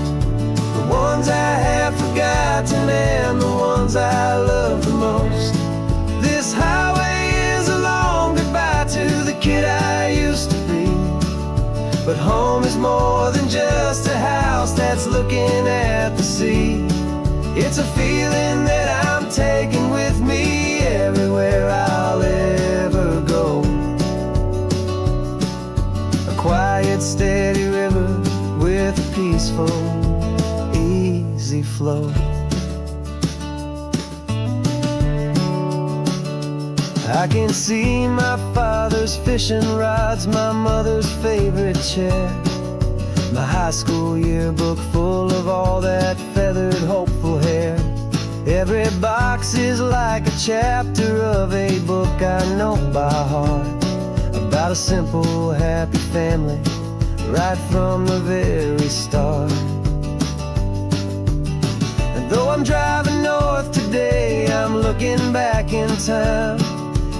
Speaker 1: the ones I have forgotten and the ones I love the most. This highway is a long goodbye to the kid I used to be, but home is more than just a house that's looking at the sea. It's a feeling that I'm taking with me everywhere I'll ever go. A quiet, steady river with a peaceful, easy flow. I can see my father's fishing rods, my mother's favorite chair, my high school yearbook full of all that feathered, hopeful hair. Every box is like a chapter of a book I know by heart, about a simple, happy family right from the very start. And I'm driving north today, I'm looking back in time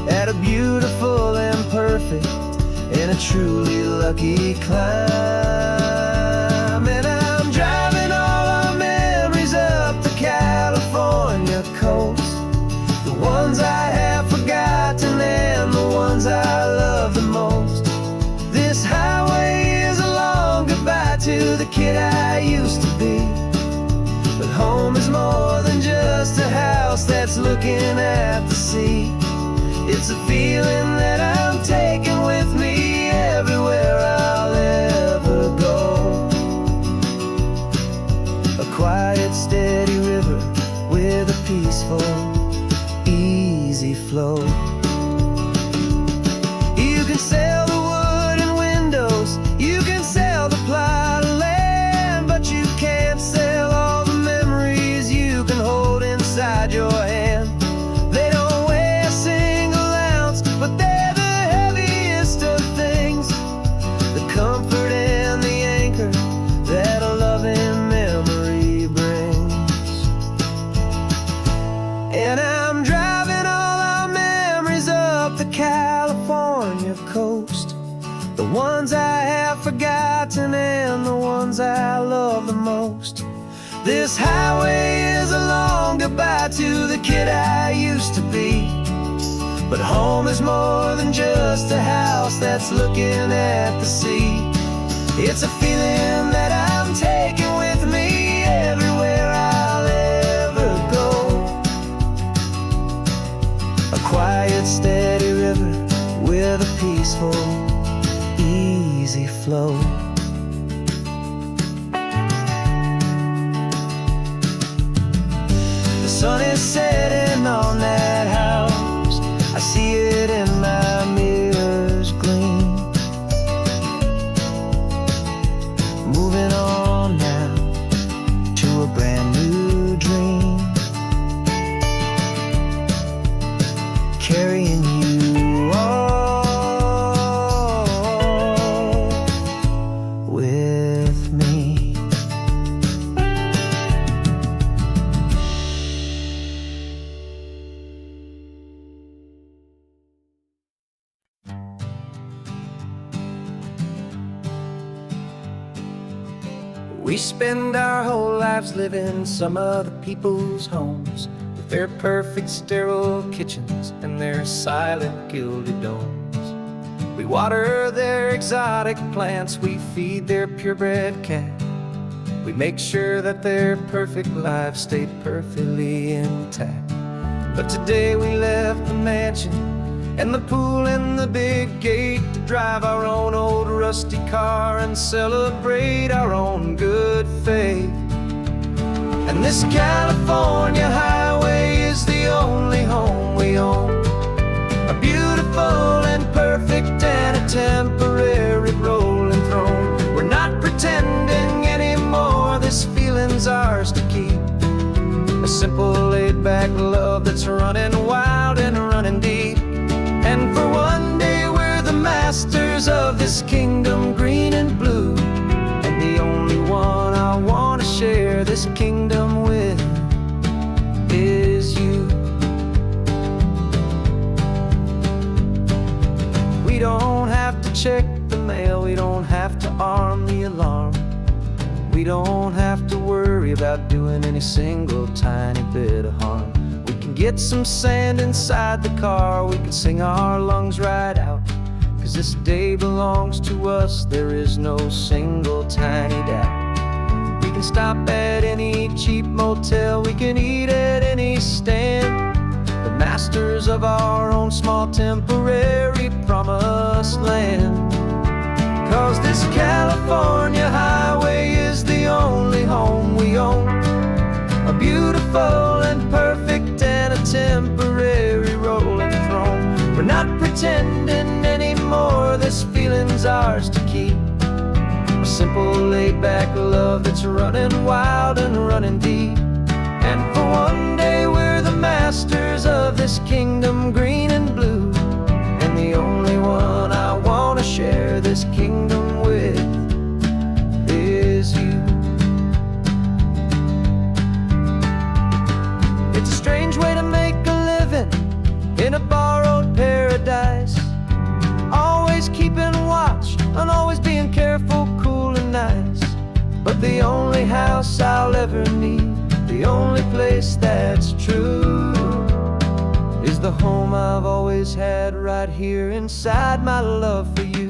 Speaker 1: at a beautiful and perfect and a truly lucky climb. And I'm driving all our memories up the California coast, the ones I have forgotten and the ones I love the most. This highway is a long goodbye to the kid I used to be. But home is more than just a house that's looking at the sea. It's a feeling that I'm taking with me everywhere I'll ever go. A quiet, steady river with a peaceful, easy flow. You can sail the wooden windows, you can sail the plot of land, but you can't sail all the memories you can hold inside your hand. They don't weigh a single ounce, but they're the heaviest of things, the comfort and the anchor that a loving memory brings. And I'm driving all our memories up the California coast, the ones I have forgotten and the ones I love the most. This highway is a long goodbye to the kid I used to be. But home is more than just a house that's looking at the sea. It's a feeling that I'm taking with me everywhere I'll ever go. A quiet, steady river with a peaceful, easy flow. The sun is setting on that house, I see it in my mirror's gleam. Moving on now to a brand new dream, carrying you all with me. We spend our whole lives living some other people's homes, with their perfect sterile kitchens and their silent gilded domes. We water their exotic plants, we feed their purebred cat. We make sure that their perfect lives stay perfectly intact. But today we left the mansion and the pool and the big gate to drive our own old rusty car and celebrate our own good faith. And this California highway is the only home we own, a beautiful and perfect and a temporary rolling throne. We're not pretending anymore, this feeling's ours to keep. A simple laid-back love that's running wild and running deep. And for one day we're the masters of this kingdom green and blue, and the only one I want to share this kingdom with is you. We don't have to check the mail, we don't have to arm the alarm. We don't have to worry about doing any single tiny bit of harm. We can get some sand inside the car, we can sing our lungs right out, 'cause this day belongs to us, there is no single tiny doubt. We can stop at any cheap motel, we can eat at any stand, the masters of our own small temporary promised land. 'Cause this California highway is the only home we own, a beautiful and perfect and a temporary rolling throne. We're not pretending anymore, this feeling's ours to keep. A simple laid-back love that's running wild and running deep. And for one day we're the masters of this kingdom green and blue, and the only one I want to share this kingdom with is you. but the only house I'll ever need, the only place that's true, is the home I've always had right here inside my love for you.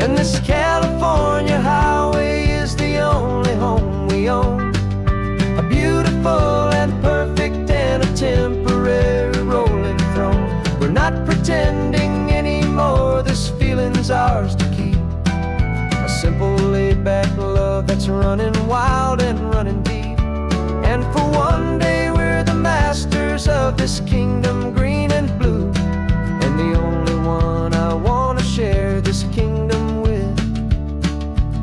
Speaker 1: And this California highway is the only home we own, a beautiful and perfect and a temporary rolling throne. We're not pretending anymore, this feeling's ours to keep, a simple laid-back love that's running wild and running deep. And for one day we're the masters of this kingdom green and blue, and the only one I want to share this kingdom with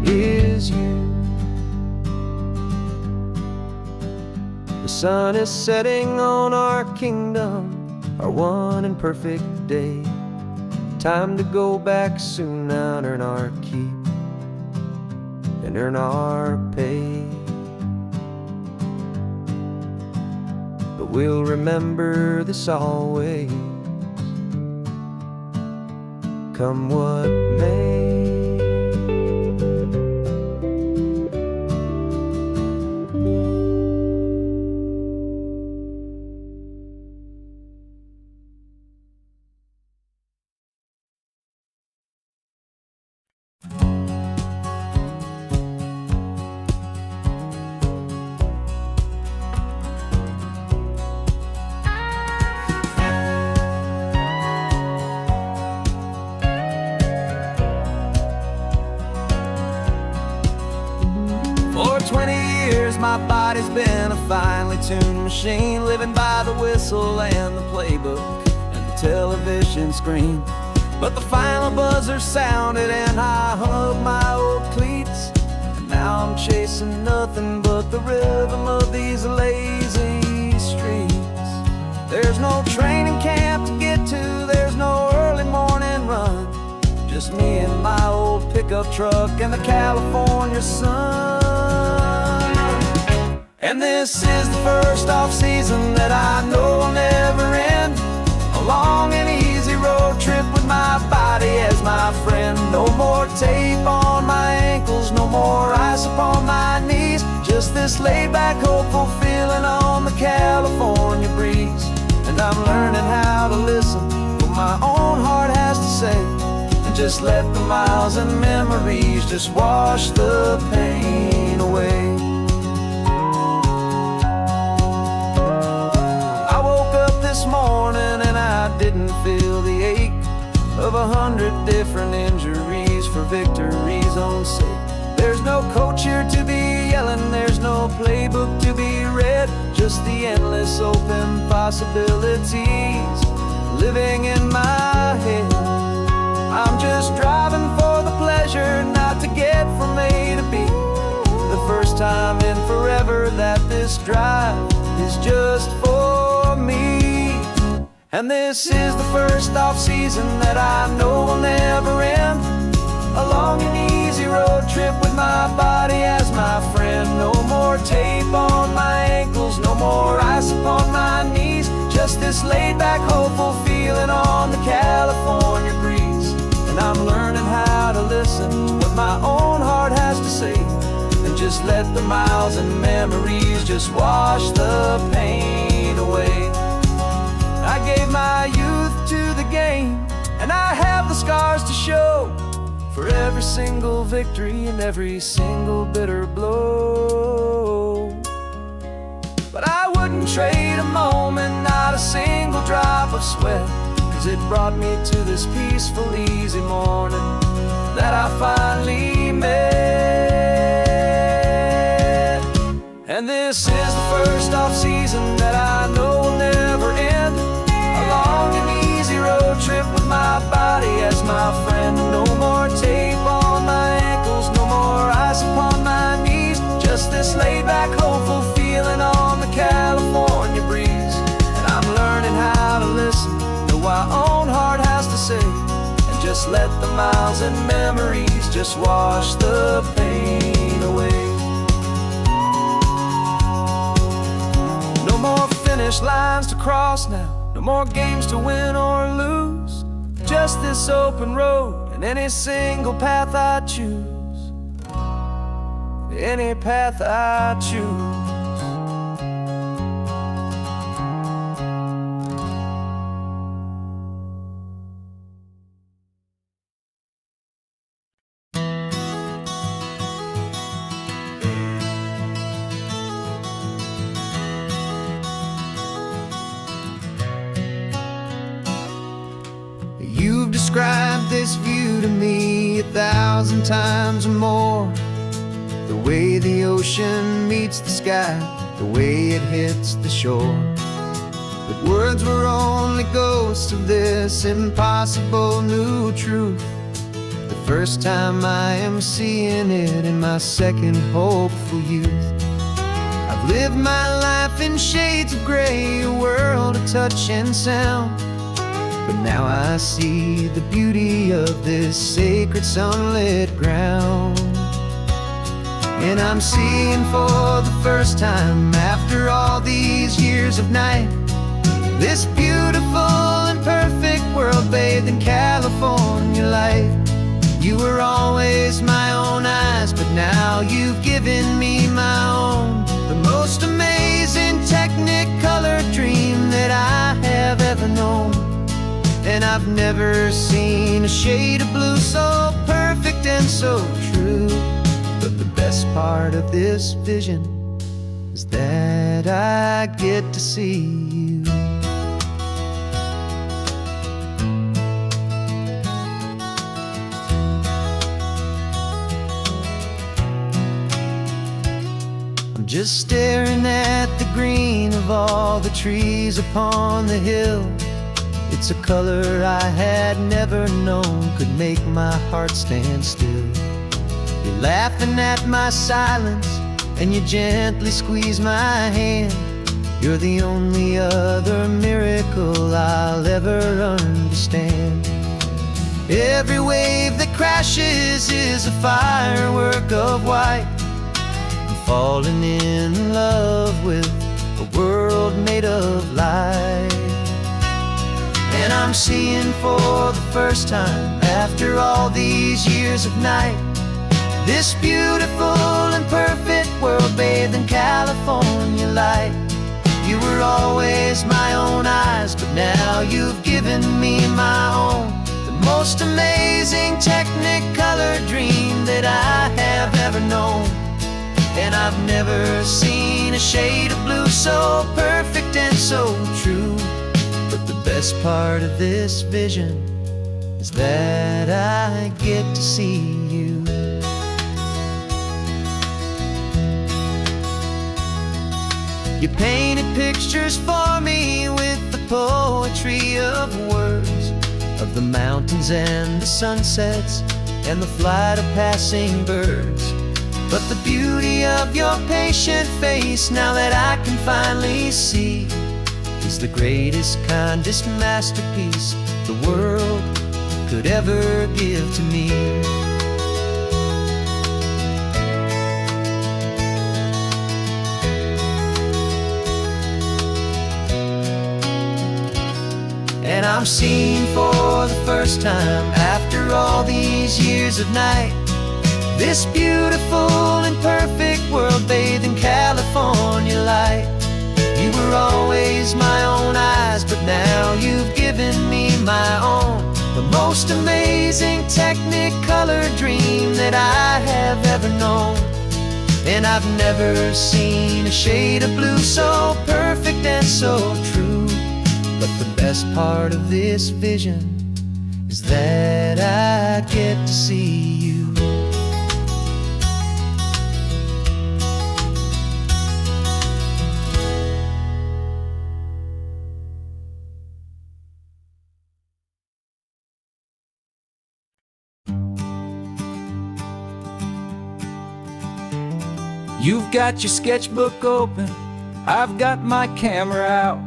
Speaker 1: is you. The sun is setting on our kingdom, our one and perfect day. Time to go back soon now and earn our keep and earn our pay. But we'll remember this always, come what may. For 20 years my body's been a finely tuned machine, living by the whistle and the playbook and the television screen. But the final buzzer sounded and I hung up my old cleats, and now I'm chasing nothing but the rhythm of these lazy streets. There's no training camp to get to, there's no early morning run, just me and my old pickup truck and the California sun. And this is the first off-season that I know will never end, a long and easy road trip with my body as my friend. No more tape on my ankles, no more ice upon my knees, just this laid-back, hopeful feeling on the California breeze. And I'm learning how to listen to what my own heart has to say, and just let the miles and memories just wash the pain away. This morning and I didn't feel the ache of 100 different injuries for victory's own sake. There's no coach here to be yelling, there's no playbook to be read, just the endless open possibilities living in my head. I'm just driving for the pleasure, not to get from A to B, the first time in forever that this drive is just for me. And this is the first off-season that I know will never end, a long and easy road trip with my body as my friend. No more tape on my ankles, no more ice upon my knees, just this laid-back, hopeful feeling on the California breeze. And I'm learning how to listen to what my own heart has to say, and just let the miles and memories just wash the pain away. I gave my youth to the game, and I have the scars to show for every single victory and every single bitter blow. But I wouldn't trade a moment, not a single drop of sweat, 'cause it brought me to this peaceful, easy morning that I finally met. And this is the first off-season that I know will never end, a long and easy road trip with my body as my friend. No more tape on my ankles, no more ice upon my knees, just this laid-back, hopeful feeling on the California breeze. And I'm learning how to listen to what my own heart has to say, and just let the miles and memories just wash the pain away. No more finish finish lines to cross now. No more games to win or lose. Just this open road and any single path I choose. Any path I choose. You've described this view to me 1,000 times or more. The way the ocean meets the sky, the way it hits the shore. But words were only ghosts of this impossible new truth. The first time I am seeing it in my second hopeful youth. I've lived my life in shades of gray, a world of touch and sound. But now I see the beauty of this sacred sunlit ground. And I'm seeing for the first time, after all these years of night, this beautiful and perfect world bathed in California light. You were always my own eyes, but now you've given me my own. The most amazing technicolor dream that I have ever known. And I've never seen a shade of blue so perfect and so true. But the best part of this vision is that I get to see you. I'm just staring at the green of all the trees upon the hill. It's a color I had never known could make my heart stand still. You're laughing at my silence, and you gently squeeze my hand. You're the only other miracle I'll ever understand. Every wave that crashes is a firework of white. I'm falling in love with a world made of light. And I'm seeing for the first time, after all these years of night, this beautiful and perfect world bathed in California light. You were always my own eyes, but now you've given me my own. The most amazing technicolor dream that I have ever known. And I've never seen a shade of blue so perfect and so true. But the best part of this vision is that I get to see you. You painted pictures for me with the poetry of words, of the mountains and the sunsets and the flight of passing birds. But the beauty of your patient face, now that I can finally see, is the greatest, kindest masterpiece the world could ever give to me. And I'm seeing for the first time, after all these years of night, this beautiful and perfect world bathed in California light. You were always my own eyes, but now you've given me my own. The most amazing technicolor dream that I have ever known. And I've never seen a shade of blue so perfect and so true. But the best part of this vision is that I get to see you.
Speaker 2: You've got your sketchbook open, I've got my camera out.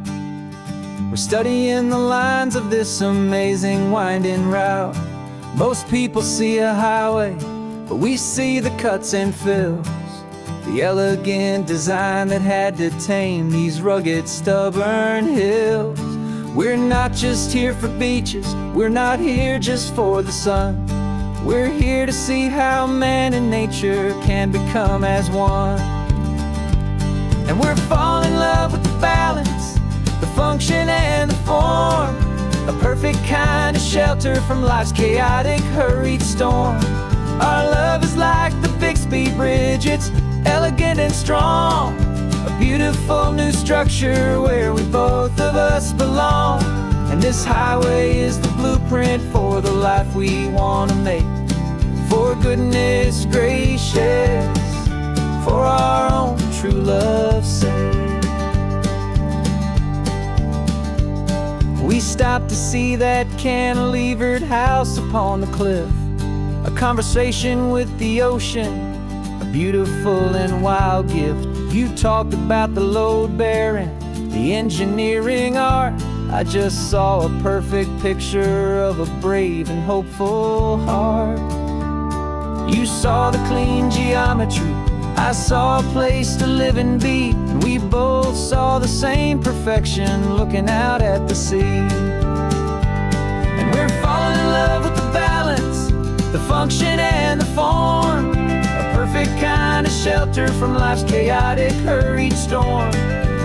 Speaker 2: We're studying the lines of this amazing winding route. Most people see a highway, but we see the cuts and fills. the elegant design that had to tame these rugged, stubborn hills. We're not just here for beaches, we're not here just for the sun. We're here to see how man and nature can become as one. And we're falling in love with the balance, the function and the form, a perfect kind of shelter from life's chaotic, hurried storm. Our love is like the Bixby Bridge, it's elegant and strong, a beautiful new structure where we both of us belong. And this highway is the blueprint for the life we want to make. For goodness gracious, for our own true love's sake. We stopped to see that cantilevered house upon the cliff, a conversation with the ocean, a beautiful and wild gift. You talked about the load bearing, the engineering art. I just saw a perfect picture of a brave and hopeful heart. You saw the clean geometry, I saw a place to live and be, and we both saw the same perfection looking out at the sea. And we're falling in love with the balance, the function and the form, a perfect kind of shelter from life's chaotic, hurried storm.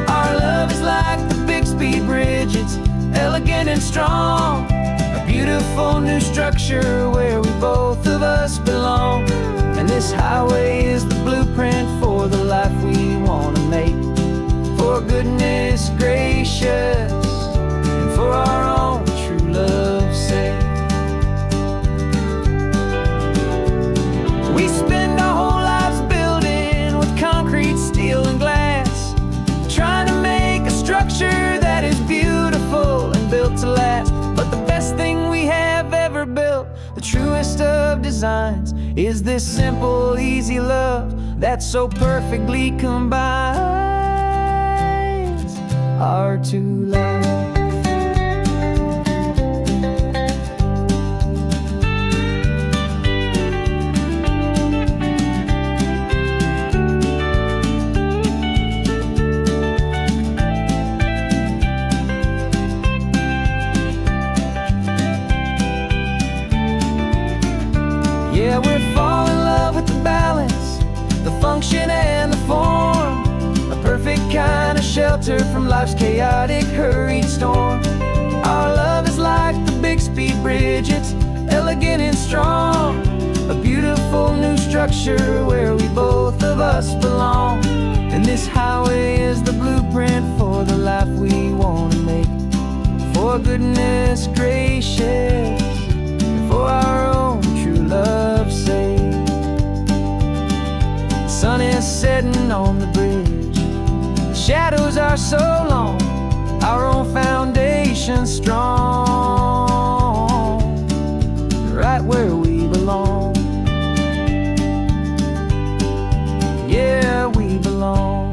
Speaker 2: Our love is like the Bixby Bridge, it's elegant and strong, a beautiful new structure where we both of us belong. And this highway is the blueprint for the life we want to make. For goodness gracious, and for our own true love's sake. We spend our whole lives building with concrete, steel and glass, trying to make a structure that is beautiful and built to last. But the best thing we have ever built, the truest of designs, is this simple, easy love that so perfectly combines our two lives. Yeah, we're falling in love with the balance, the function and the form, a perfect kind of shelter from life's chaotic, hurried storm. Our love is like the Bixby Bridge, it's elegant and strong, a beautiful new structure where we both of us belong. And this highway is the blueprint for the life we want to make. For goodness gracious, for our own true love's sake. Sun is setting on the bridge, the shadows are so long, our own foundation strong, right where we belong. Yeah, we belong.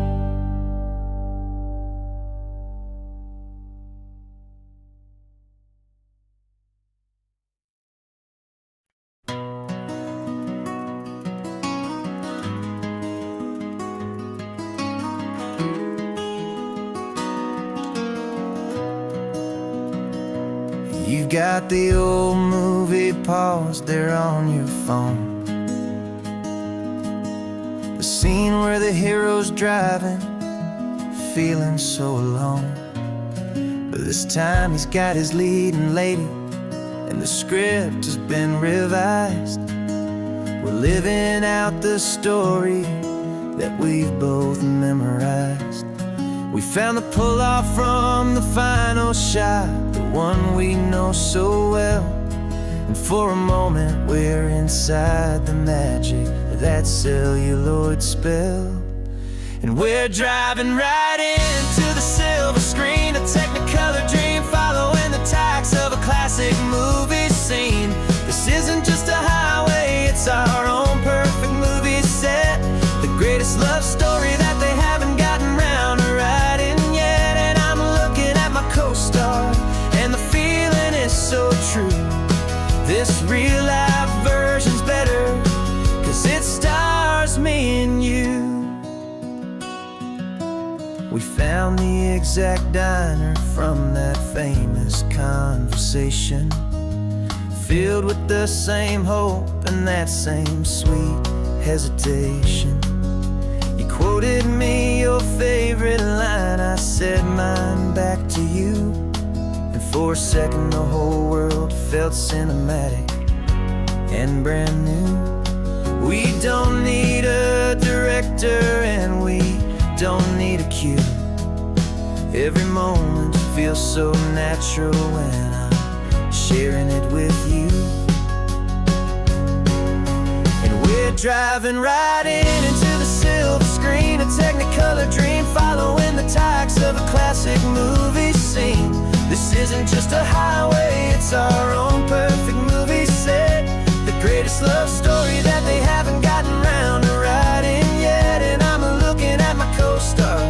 Speaker 2: You got the old movie paused there on your phone, the scene where the hero's driving, feeling so alone. But this time he's got his leading lady, and the script has been revised. We're living out the story that we've both memorized. We found the pull-off from the final shot, the one we know so well. And for a moment we're inside the magic of that celluloid spell. And we're driving right into the silver screen, a Technicolor dream, following the tacks of a classic movie scene. This isn't just a highway, it's our own perfect movie set, the greatest love story that they haven't gotten round to writing yet. And I'm looking at my co-star, and the feeling is so true. This real life version's better, 'cause it stars me and you.
Speaker 1: exact diner from that famous conversation, filled with the same hope and that same sweet hesitation. You quoted me your favorite line, I said mine back to you, and for a second the whole world felt cinematic and brand new. We don't need a director and we don't need a cue. Every moment feels so natural when I'm sharing it with you. And we're driving right into the silver screen, a technicolor dream, following the tacks of a classic movie scene. This isn't just a highway, it's our own perfect movie set, the greatest love story that they haven't gotten round to writing yet. And I'm looking at my co-star,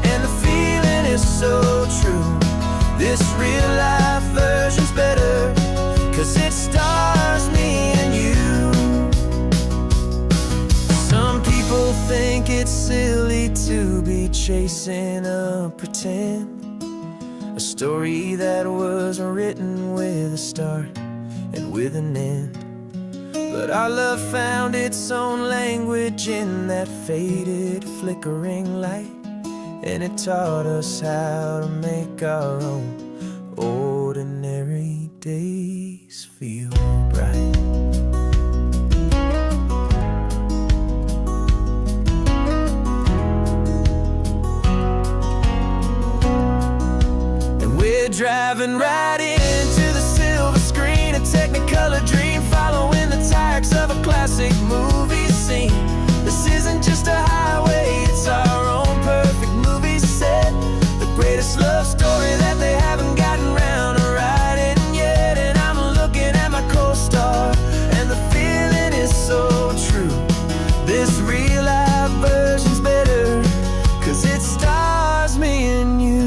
Speaker 1: and the feeling is so true. This real life version's better, 'cause it stars me and you. Some people think it's silly to be chasing a pretend, a story that was written with a start and with an end. But our love found its own language in that faded, flickering light, and it taught us how to make our own ordinary days feel bright. And we're driving right into the silver screen, a technicolor dream, following the tacks of a classic movie scene. This isn't just a highway, it's our own perfect movie set, the greatest love story that they haven't gotten round to writing yet. And I'm looking at my co-star, and the feeling is so true. This real life version's better, 'cause it stars me and you.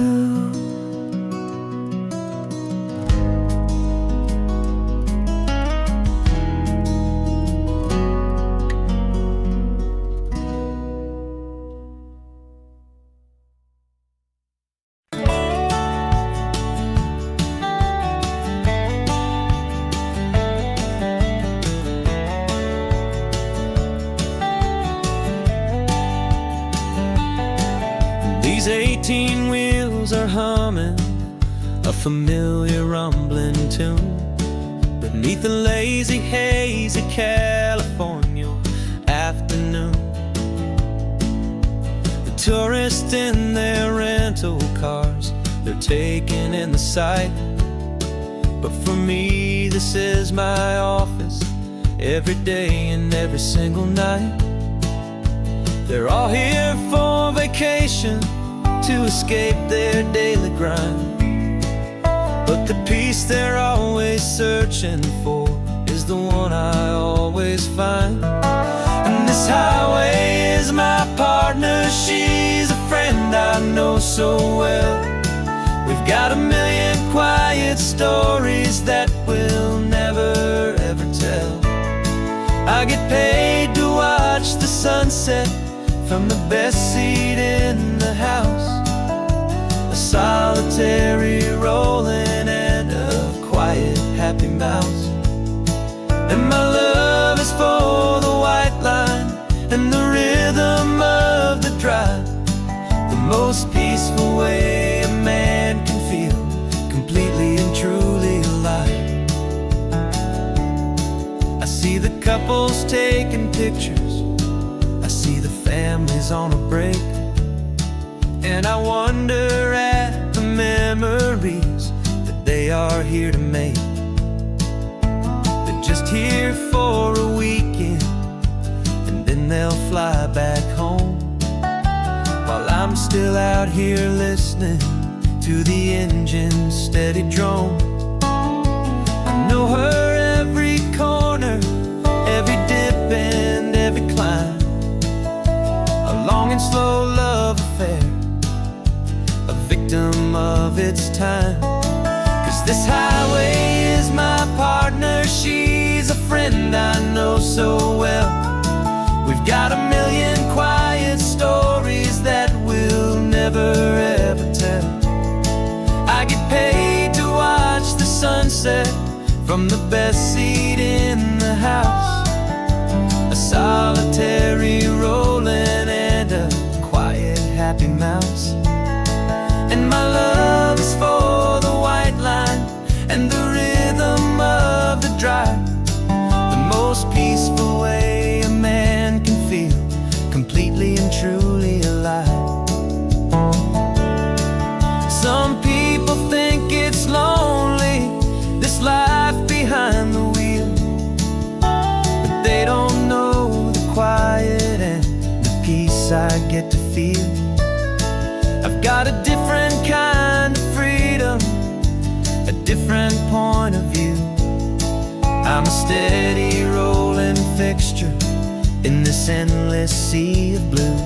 Speaker 1: These 18 wheels are humming a familiar rumbling tune beneath the lazy haze of California afternoon. The tourists in their rental cars, they're taking in the sight. But for me, this is my office, every day and every single night. They're all here for vacation, to escape their daily grind. But the peace they're always searching for is the one I always find. And this highway is my partner, she's a friend I know so well. We've got a million quiet stories that we'll never ever tell. I get paid to watch the sunset from the best seat in the house, a solitary rolling and a quiet happy mouse. And my love is for the white line and the rhythm of the drive, the most peaceful way a man can feel completely and truly alive. I see the couples taking pictures, I see the families on a break, and I wonder at the memories that they are here to make. They're just here for a weekend, and then they'll fly back home, while I'm still out here listening to the engine's steady drone. I know her every corner, every dip and every climb, a long and slow love affair, a victim of its time. 'Cause this highway is my partner, she's a friend I know so well. We've got a million quiet stories that we'll never ever tell. sunset from the best seat in the house. A solitary rolling and a quiet happy mouse. And my love is for the white line and the rhythm of the drive. The most peaceful way a man can feel completely and truly alive. Some people think it's lonely, this life behind the wheel, but they don't know the quiet and the peace I get to feel. I've got a different kind of freedom, a different point of view. I'm a steady rolling fixture in this endless sea of blue.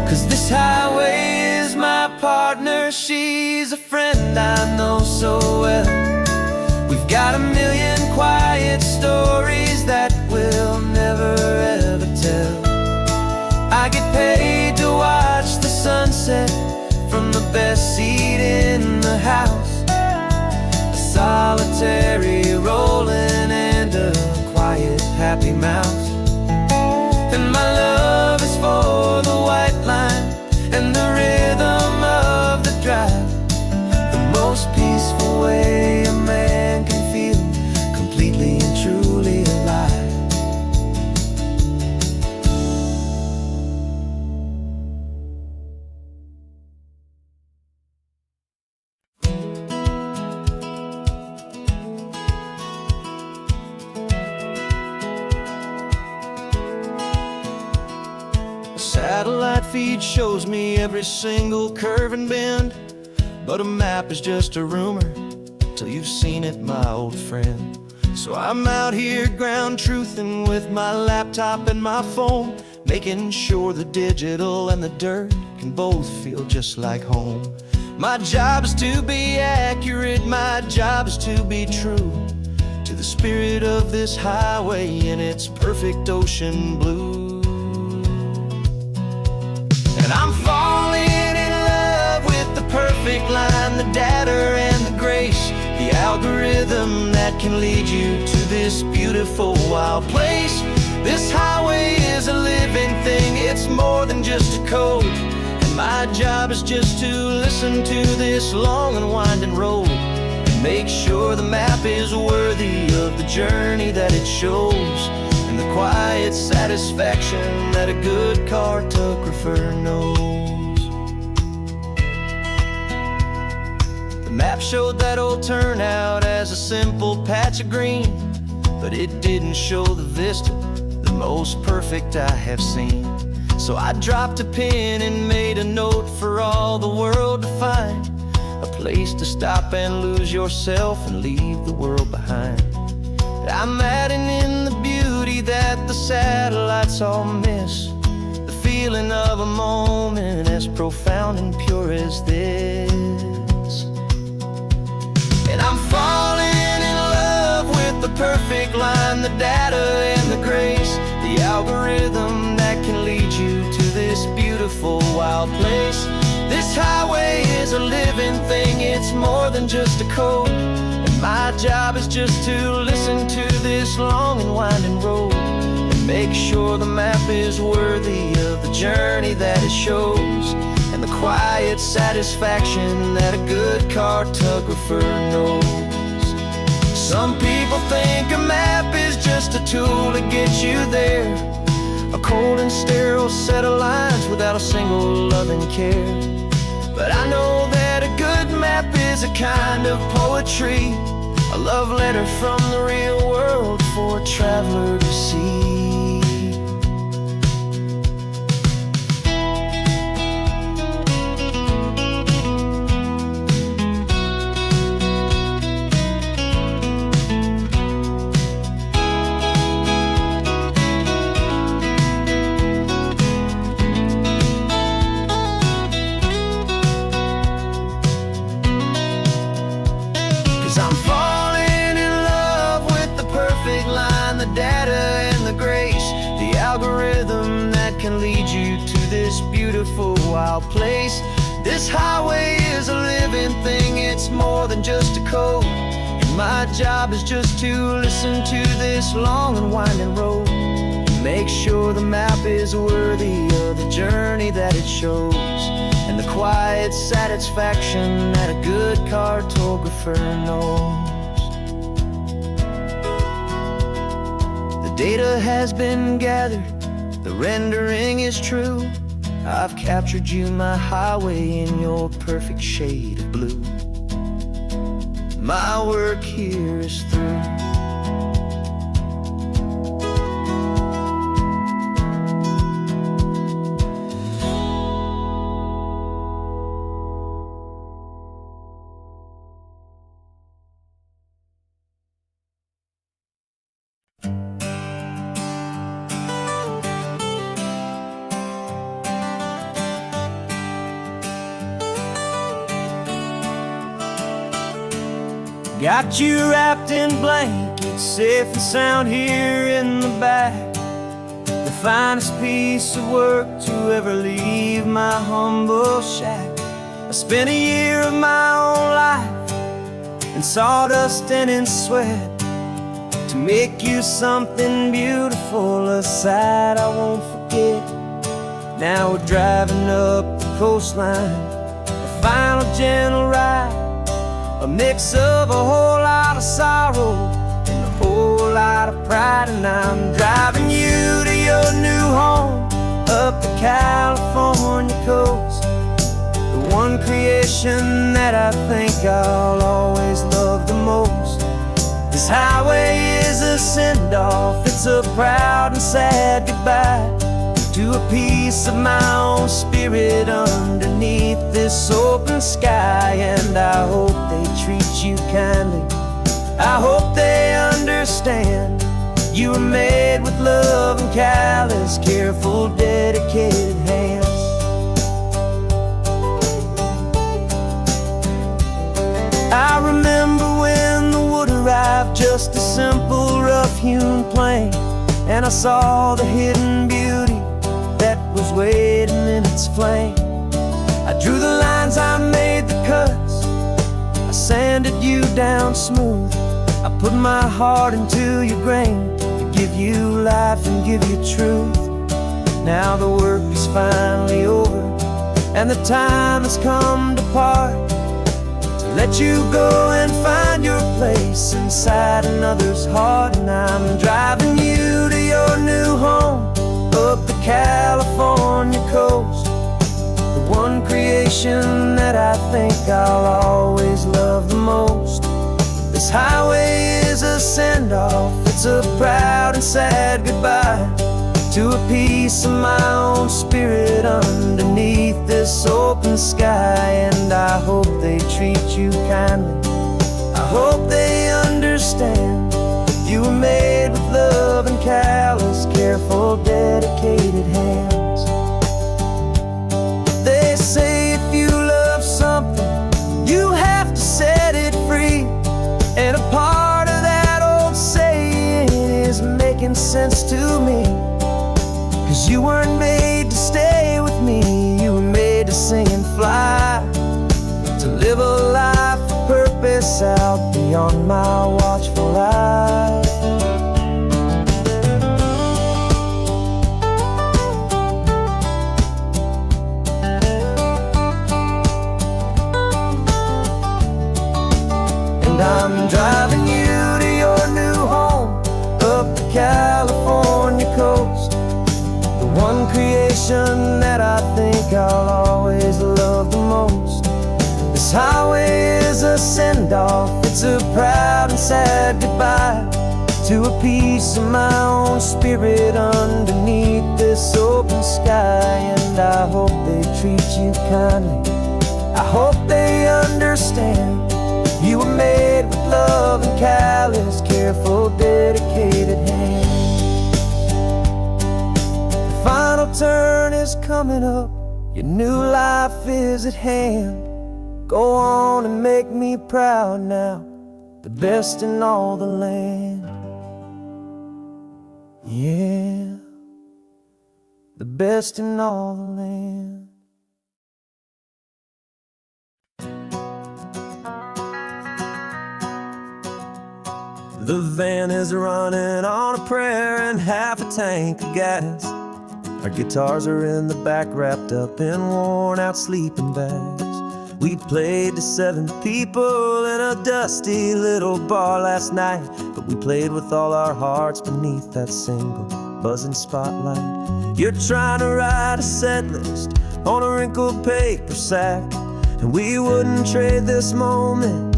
Speaker 1: 'Cause this highway is my partner, she's a friend I know so well. We've got a million quiet stories that we'll never ever tell. I get paid to watch the sunset from the best seat in the house. A solitary rolling and a quiet happy mouse. And my love is for the white line and the rhythm of the drive. The most peaceful way a man can feel completely and truly alive. Satellite feed shows me every single curve and bend, but a map is just a rumor till you've seen it, my old friend. So I'm out here ground truthing with my laptop and my phone, making sure the digital and the dirt can both feel just like home. My job is to be accurate, my job is to be true to the spirit of this highway in its perfect ocean blue. And I'm falling in love with the perfect line, the data and the grace, the algorithm that can lead you to this beautiful wild place. This highway is a living thing, it's more than just a code. And my job is just to listen to this long and winding road and make sure the map is worthy of the journey that it shows, and the quiet satisfaction that a good cartographer knows. The map showed that old turnout as a simple patch of green, but it didn't show the vista, the most perfect I have seen. So I dropped a pin and made a note for all the world to find, a place to stop and lose yourself and leave the world behind. I'm adding in the beauty that the satellites all miss, the feeling of a moment as profound and pure as this. And I'm falling in love with the perfect line, the data and the grace, the algorithm that can lead you to this beautiful wild place. This highway is a living thing, it's more than just a code. My job is just to listen to this long and winding road and make sure the map is worthy of the journey that it shows, and the quiet satisfaction that a good cartographer knows. Some people think a map is just a tool to get you there, a cold and sterile set of lines without a single loving care. But I know that a good map is a kind of poetry, a love letter from the real world for a traveler to see. I'm falling in love with the perfect line, find the data and the grace, the algorithm that can lead you to this beautiful wild place. This highway is a living thing, it's more than just a code. And my job is just to listen to this long and winding road, and make sure the map is worthy of the journey that it shows, and the quiet satisfaction that a good cartographer knows. The data has been gathered, the rendering is true. I've captured you, my highway, in your perfect shade of blue. My work here is through.
Speaker 2: Got you wrapped in blankets, safe and sound here in the back. The finest piece of work to ever leave my humble shack. I spent a year of my own life in sawdust and in sweat to make you something beautiful, a sight I won't forget. Now we're driving up the coastline, a final gentle ride, a mix of a whole lot of sorrow and a whole lot of pride. And I'm driving you to your new home up the California coast, the one creation that I think I'll always love the most. This highway is a send-off, it's a proud and sad goodbye to a piece of my own spirit underneath this open sky. And I hope they treat you kindly, I hope they understand you were made with love and callous, careful, dedicated hands. I remember when the wood arrived, just a simple rough-hewn plank, and I saw the hidden beauty that was waiting in its flame. I drew the lines, I made the cuts, I sanded you down smooth. I put my heart into your grain to give you life and give you truth. Now the work is finally over, and the time has come to part, to let you go and find your place inside another's heart. And I'm driving you to your new home up the California coast, the one creation that I think I'll always love the most. This highway is a send-off, it's a proud and sad goodbye to a piece of my own spirit underneath this open sky. And I hope they treat you kindly, I hope they understand you were made with love and callous, careful, dedicated hands. They say if you love something, you have to set it free. And a part of that old saying is making sense to me, 'cause you weren't made to stay with me, you were made to sing and fly, to live a life of purpose out beyond my watchful eye. And I'm driving you to your new home up the California coast, the one creation that I think I'll always love the most. This highway is a send-off, it's a proud and sad goodbye to a piece of my own spirit underneath this open sky. And I hope they treat you kindly, I hope they understand you were made with love and callous, careful, dedicated hands. The final turn is coming up, your new life is at hand. Go on and make me proud now, the best in all the land.
Speaker 1: best in all the land. The van is running on a prayer and half a tank of gas. Our guitars are in the back, wrapped up in worn-out sleeping bags. We played to 7 people in a dusty little bar last night, but we played with all our hearts beneath that single buzzing spotlight. You're trying to write a set list on a wrinkled paper sack, and we wouldn't trade this moment.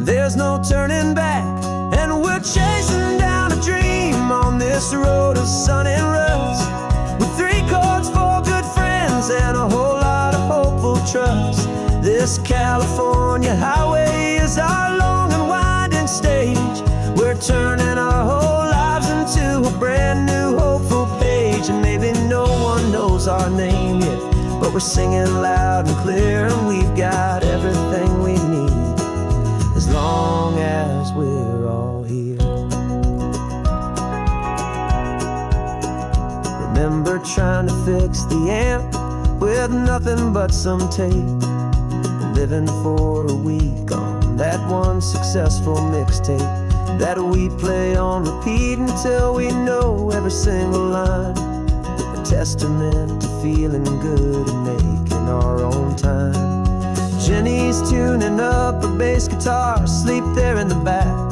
Speaker 1: There's no turning back, and we're chasing down a dream on this road of sun and rust, with 3 chords, 4 good friends, and a whole lot of hopeful trust. This California highway is our long and winding stage. We're turning our whole lives into a brand new hopeful page. And maybe no one knows our name yet, but we're singing loud and clear, and we've got everything we need, as long as we're all here. Remember trying to fix the amp with nothing but some tape, living for a week on that one successful mixtape that we play on repeat until we know every single line. A testament to feeling good and making our own time. Jenny's tuning up her bass guitar, asleep there in the back.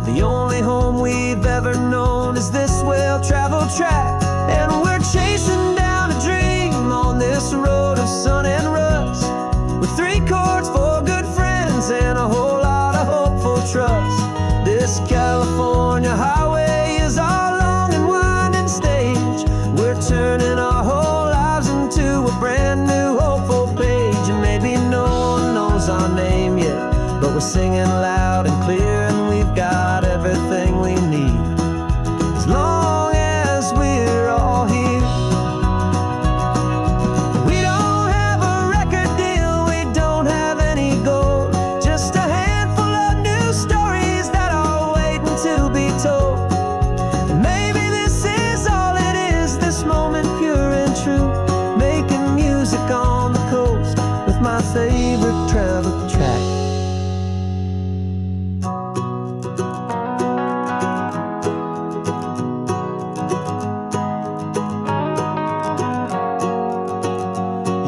Speaker 1: The only home we've ever known is this well-traveled track, and we're chasing down a dream on this road of sun and rust, with 3 chords, 4 good friends, and a whole lot of hopeful trust. This California highway is our long and winding stage. We're turning our whole lives into a brand new hopeful page. And maybe no one knows our name yet, but we're singing loud and clear, and we've got everything we need, as long as we're all here. My favorite travel track.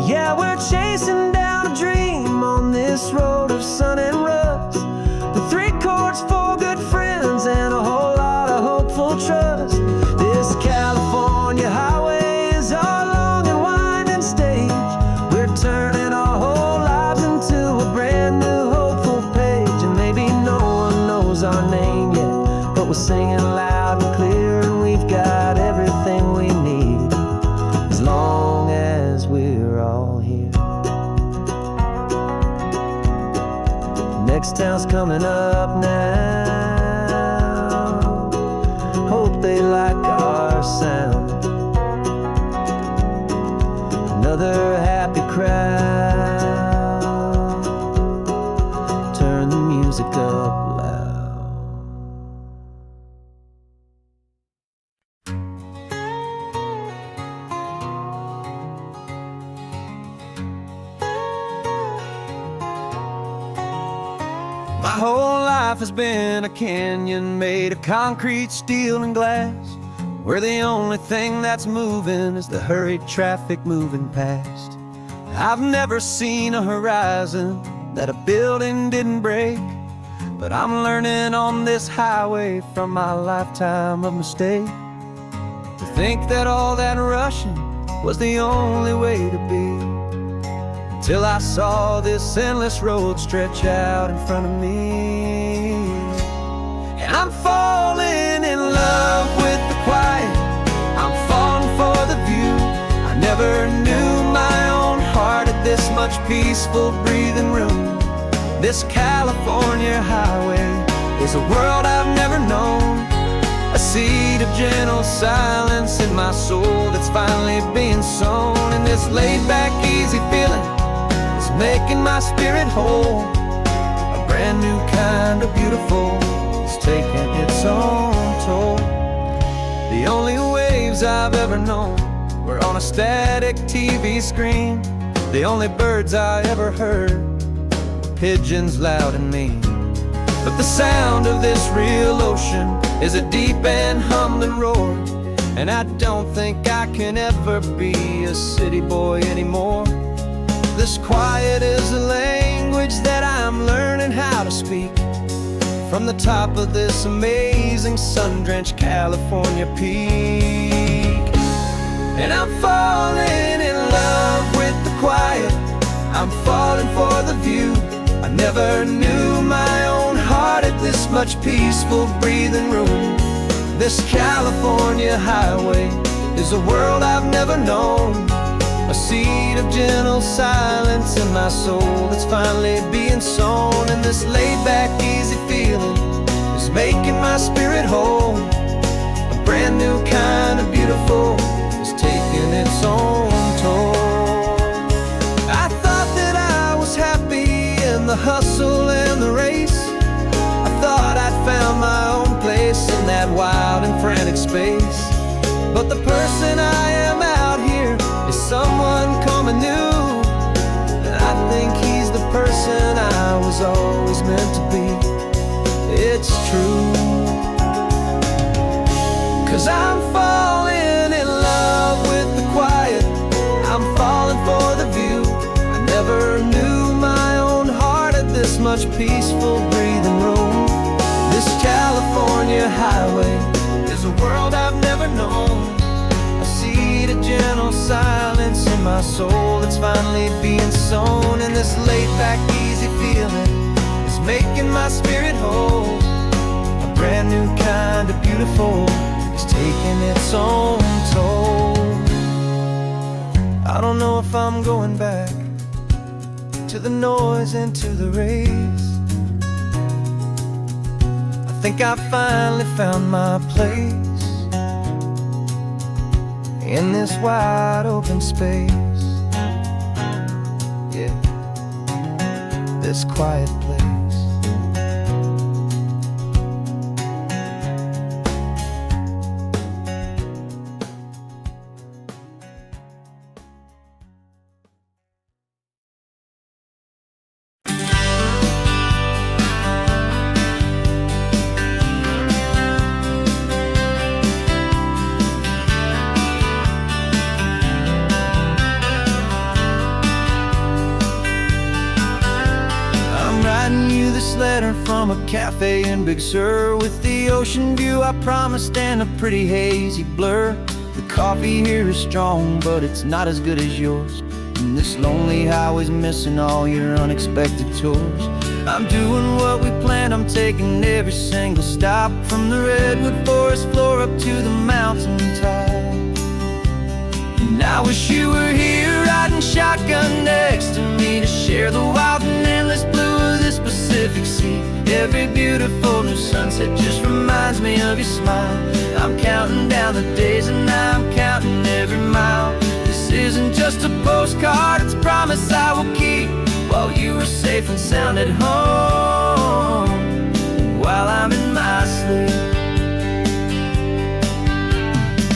Speaker 1: Yeah, we're chasing down a dream on this road of sun and rust, with 3 chords, 4 good friends, and a whole lot of hopeful trust. This California highway is our long and winding stage. We're turning our whole lives into a brand new hopeful page. And maybe no one knows our name yet, but we're singing loud and clear, and we've got everything we need, as long as we're all here. Next town's coming up now. Hope they like our sound. Another happy crowd. Turn the music up loud. My whole life has been a canyon made of concrete, steel, and glass, where the only thing that's moving is the hurried traffic moving past. I've never seen a horizon that a building didn't break, but I'm learning on this highway from my lifetime of mistakes to think that all that rushing was the only way to be, till I saw this endless road stretch out in front of me. And I'm falling in love with the quiet, I'm falling for the view. I never knew my own heart had this much peaceful breathing room. This California highway is a world I've never known, a seed of gentle silence in my soul that's finally being sown. And this laid-back, easy feeling is making my spirit whole. A brand new kind of beautiful is taking its own toll. The only waves I've ever known were on a static TV screen. The only birds I ever heard were pigeons loud and mean. But the sound of this real ocean is a deep and humbling roar, and I don't think I can ever be a city boy anymore. This quiet is a language that I'm learning how to speak from the top of this amazing sun-drenched California peak. And I'm falling in love with the quiet, I'm falling for the view. I never knew my own heart had this much peaceful breathing room. This California highway is a world I've never known, a seed of gentle silence in my soul that's finally being sown. And this laid-back, easy feeling is making my spirit whole. A brand new kind of beautiful is taking its own toll. I thought that I was happy in the hustle and the race. I thought I'd found my own place in that wild and frantic space. But the person I am out here is someone coming new, and I think he's the person I was always meant to be. It's true, 'cause I'm falling in love with the quiet, I'm falling for the view. I never knew my own heart had this much peaceful breathing room. This California highway is a world I've never known, a seed of gentle silence in my soul that's finally being sown. And this laid-back, easy feeling is making my spirit whole. A brand new kind of beautiful is taking its own toll. I don't know if I'm going back to the noise and to the race. I think I finally found my place in this wide open space. Yeah, this quiet place. Letter from a cafe in Big Sur with the ocean view I promised and a pretty hazy blur. The coffee here is strong, but it's not as good as yours, and this lonely highway's missing all your unexpected tours. I'm doing what we planned, I'm taking every single stop, from the redwood forest floor up to the mountain top. And I wish you were here riding shotgun next to me to share the wild and endless blue of this Pacific Sea. Every beautiful new sunset just reminds me of your smile. I'm counting down the days and I'm counting every mile. This isn't just a postcard, it's a promise I will keep, while you are safe and sound at home, while I'm in my sleep.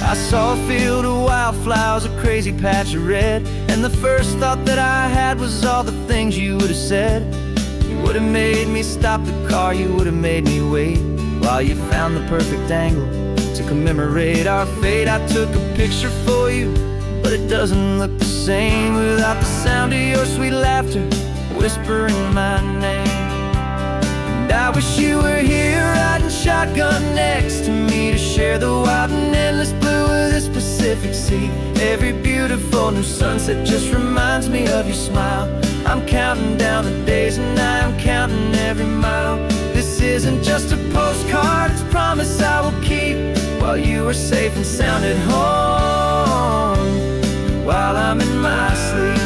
Speaker 1: I saw a field of wildflowers, a crazy patch of red, and the first thought that I had was all the things you would have said. You would have made me stop the car, you would have made me wait, while you found the perfect angle to commemorate our fate. I took a picture for you, but it doesn't look the same without the sound of your sweet laughter whispering my name. And I wish you were here riding shotgun next to me to share the wild and endless blue of this Pacific Sea. Every beautiful new sunset just reminds me of your smile. I'm counting down the days and I'm counting every mile. This isn't just a postcard, it's a promise I will keep, while you are safe and sound at home, while I'm in my sleep.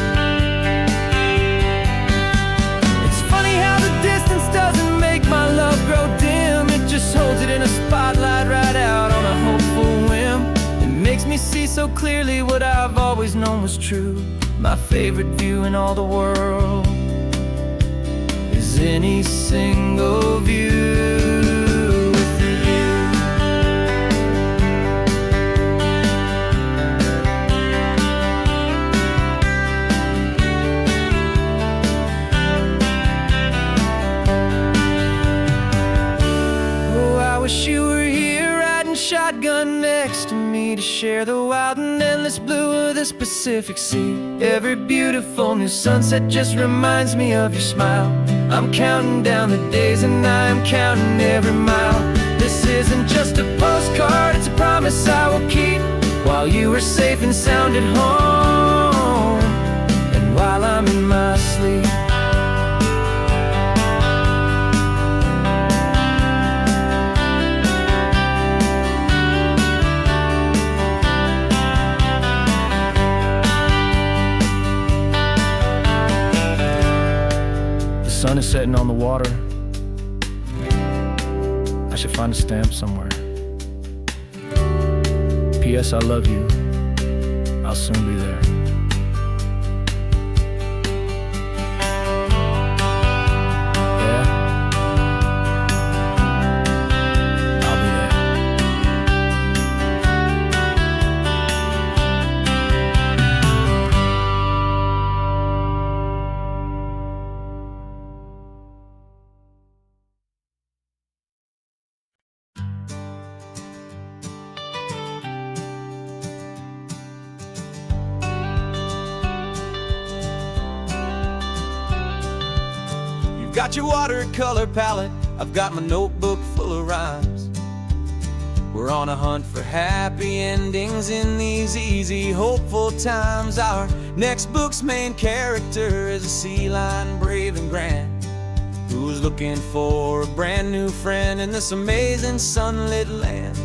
Speaker 1: It's funny how the distance doesn't make my love grow dim, it just holds it in a spotlight right out on a hopeful whim. It makes me see so clearly what I've always known was true. My favorite view in all the world is any single view with you. shotgun next to me to share the wild and endless blue of this Pacific Sea. Every beautiful new sunset just reminds me of your smile. I'm counting down the days and I am counting every mile. This isn't just a postcard, it's a promise I will keep, while you are safe and sound at home, and while I'm in my sleep. The sun is setting on the water. I should find a stamp somewhere. P.S. I love you. I'll soon be there. Yeah? I'll be there.
Speaker 2: Got your watercolor palette, I've got my notebook full of rhymes. We're on a hunt for happy endings in these easy, hopeful times. Our next book's main character is a sea lion, brave and grand, who's looking for a brand new friend in this amazing sunlit land.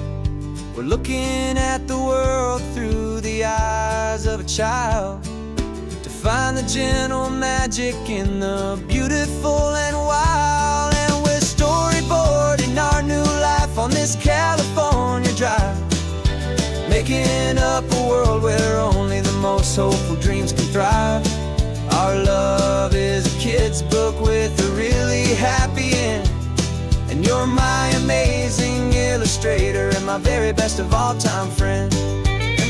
Speaker 2: We're looking at the world through the eyes of a child, find the gentle magic in the beautiful and wild. And we're storyboarding our new life on this California drive, making up a world where only the most hopeful dreams can thrive. Our love is a kid's book with a really happy end, and you're my amazing illustrator and my very best of all time friend.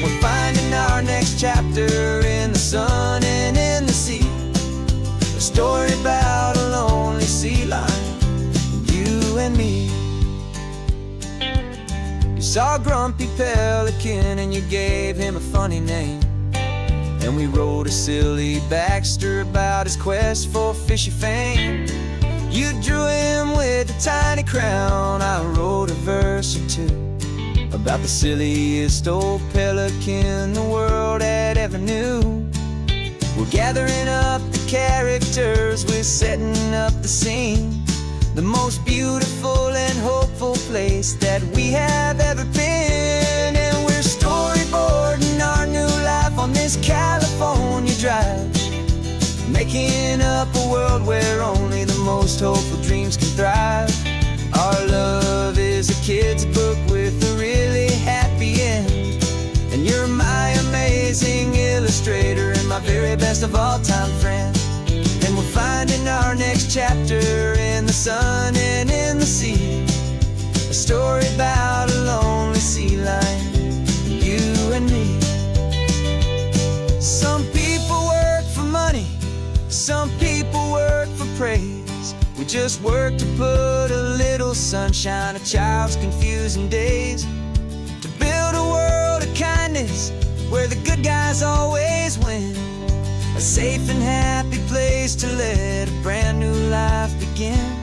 Speaker 2: We're finding our next chapter in the sun and in the sea, a story about a lonely sea lion, you and me. You saw a grumpy pelican and you gave him a funny name, and we wrote a silly Baxter about his quest for fishy fame. You drew him with a tiny crown, I wrote a verse or two about the silliest old pelican the world had ever knew. We're gathering up the characters, we're setting up the scene, the most beautiful and hopeful place that we have ever been. And we're storyboarding our new life on this California drive, making up a world where only the most hopeful dreams can thrive. Our love is a kid's book with a really happy end, and you're my amazing illustrator and my very best of all time friend. And we're finding our next chapter in the sun and in the sea, a story about a lonely sea lion, you and me. Some people work for money, some people work for praise. We just work to put a little sunshine in a child's confusing days, to build a world of kindness where the good guys always win, a safe and happy place to let a brand new life begin.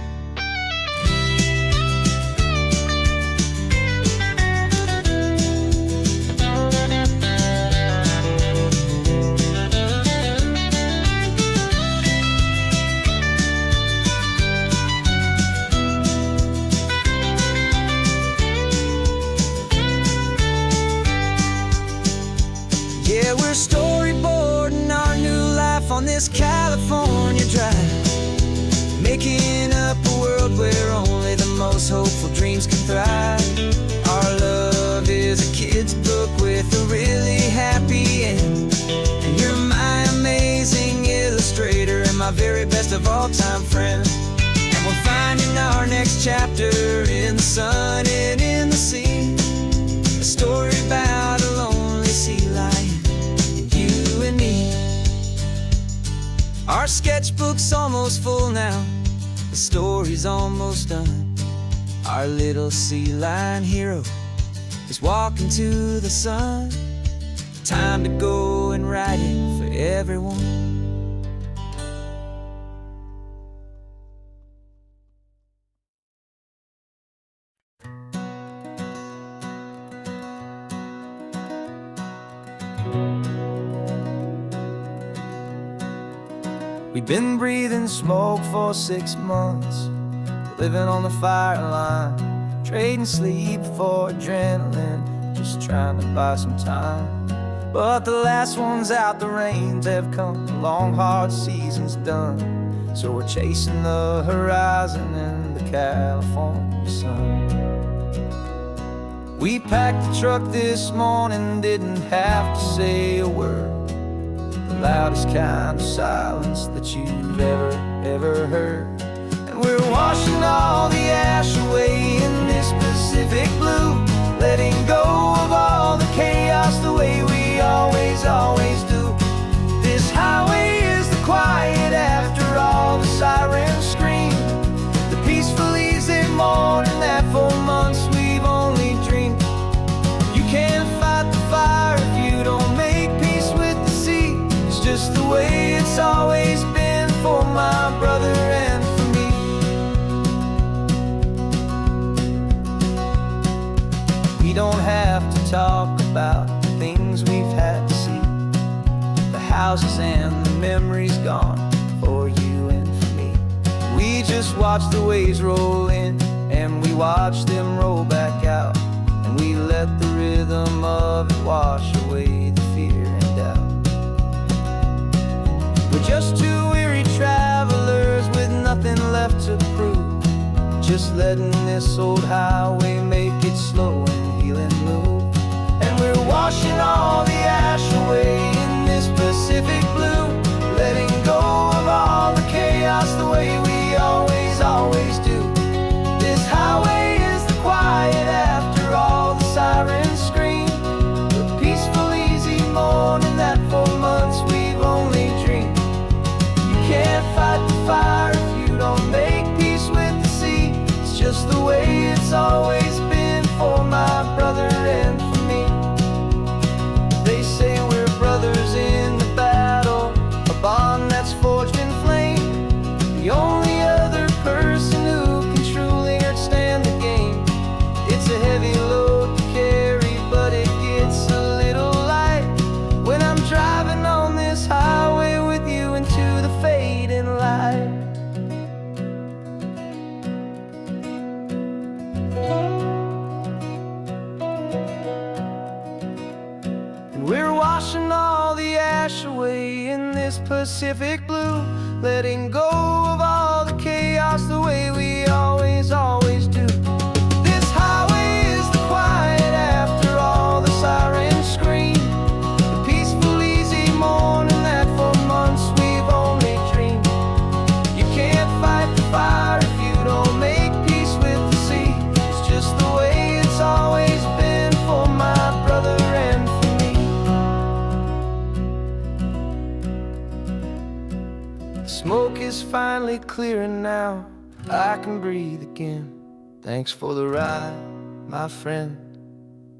Speaker 2: Yeah, we're storyboarding our new life on this California drive, making up a world where only the most hopeful dreams can thrive. Our love is a kid's book with a really happy end, and you're my amazing illustrator and my very best of all time friend. And we're finding our next chapter in the sun and in the sea, a story about a lonely sea lion, you and me. Our sketchbook's almost full now, the story's almost done. Our little sea lion hero is He's walking to the sun. Time to go and write it for everyone. We've been breathing smoke for 6 months, living on the fire line, trading sleep for adrenaline, just trying to buy some time. But the last one's out, the rains have come, the long hard season's done. So we're chasing the horizon in the California sun. We packed the truck this morning, didn't have to say a word. The loudest kind of silence that you've ever heard. And we're washing all the ash away in this Pacific blue, letting go of all the chaos the way we always do. This highway is the quiet after all the sirens scream, the peaceful easy morning that for months we've only dreamed. You can't fight the fire if you don't make peace with the sea. It's just the way it's always been for my brother and for me. We don't have to talk about the things we've had to see, the houses and the memories gone for you and for me. We just watch the waves roll in and we watch them roll back out, and we let the rhythm of it wash away the fear and doubt. We're just two weary travelers with nothing left to prove, just letting this old highway make it slow and healing move. And we're washing all the ash away in this Pacific blue, letting go of all the chaos the way we always do. This highway is the quiet after all the sirens scream, the peaceful easy morning that for months we've only dreamed. You can't fight the fire if you don't make peace with the sea. It's just the way it's always been for my brother and for me. They say we're brothers in the battle, a bond that's forged in flame. The only other person who can truly understand the game. It's a heavy load to carry, but it gets a little light when I'm driving on this highway with you into the fading light. And we're washing all the ash away in this Pacific blue, letting go of all the chaos the way we always do. This highway is the quiet after all the sirens scream, the peaceful easy morning that for months we've only dreamed. You can't fight the fire if you don't make peace with the sea. It's just the way it's always been for my brother and for me. The smoke is finally clearing now, I can breathe again. Thanks for the ride, my friend,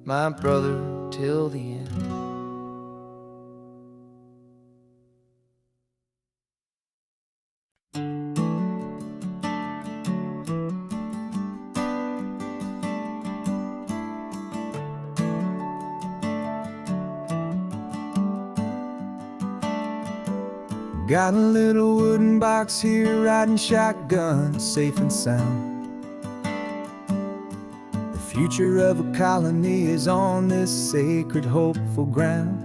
Speaker 2: my brother till the end.
Speaker 3: Got a little wooden box here, riding shotgun, safe and sound. The future of a colony is on this sacred, hopeful ground.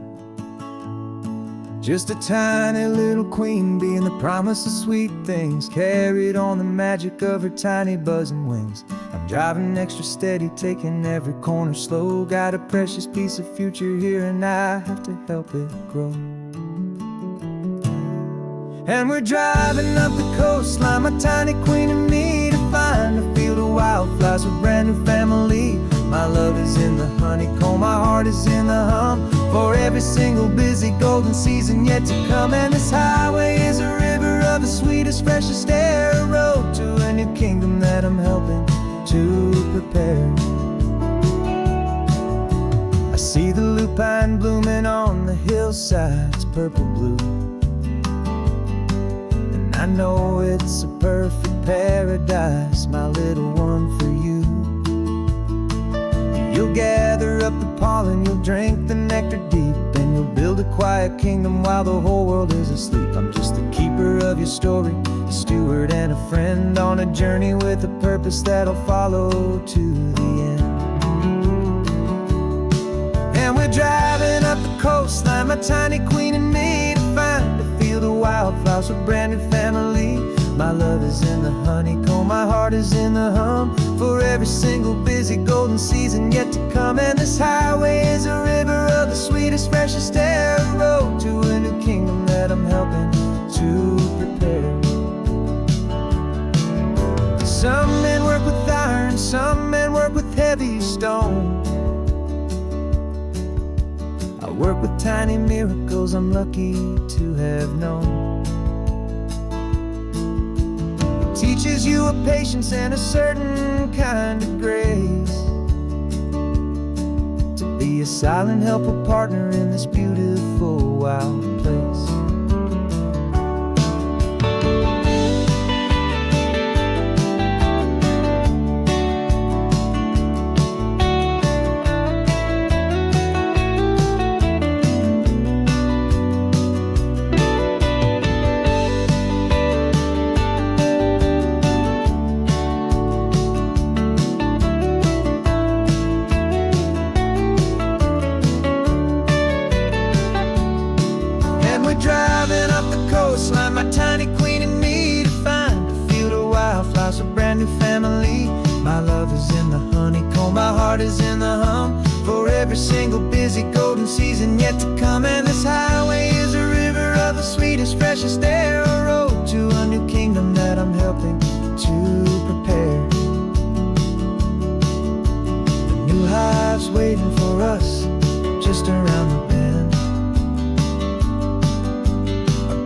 Speaker 3: Just a tiny little queen bee and the promise of sweet things, carried on the magic of her tiny buzzing wings. I'm driving extra steady, taking every corner slow. Got a precious piece of future here and I have to help it grow. And we're driving up the coastline, my tiny queen and me, to find a field of wildflowers with brand new family. My love is in the honeycomb, my heart is in the hum, for every single busy golden season yet to come. And this highway is a river of the sweetest, freshest air, a road to a new kingdom that I'm helping to prepare. see the lupine blooming on the hillsides, purple blue. And I know it's a perfect paradise, my little one, for you. You'll gather up the pollen, you'll drink the nectar deep, and you'll build a quiet kingdom while the whole world is asleep. I'm just the keeper of your story, a steward and a friend on a journey with a purpose that'll follow to the end. And we're driving up the coastline, my tiny queen and me, to find a field of wildflowers with brand new family. My love is in the honeycomb, my heart is in the hum, for every single busy golden season yet to come. And this highway is a river of the sweetest, freshest air, a road to a new kingdom that I'm helping to prepare. Some men work with iron, some men work with heavy stone. I work with tiny miracles I'm lucky to have known. Teaches you a patience and a certain kind of grace, to be a silent, helpful partner in this beautiful, wild place. Driving up the coastline, my tiny queen and me, to find a field of wildflowers, a brand new family. My love is in the honeycomb, my heart is in the hum, for every single busy golden season yet to come. And this highway is a river of the sweetest, freshest air, a road to a new kingdom that I'm helping to prepare. The new hive's waiting for us just around the bend.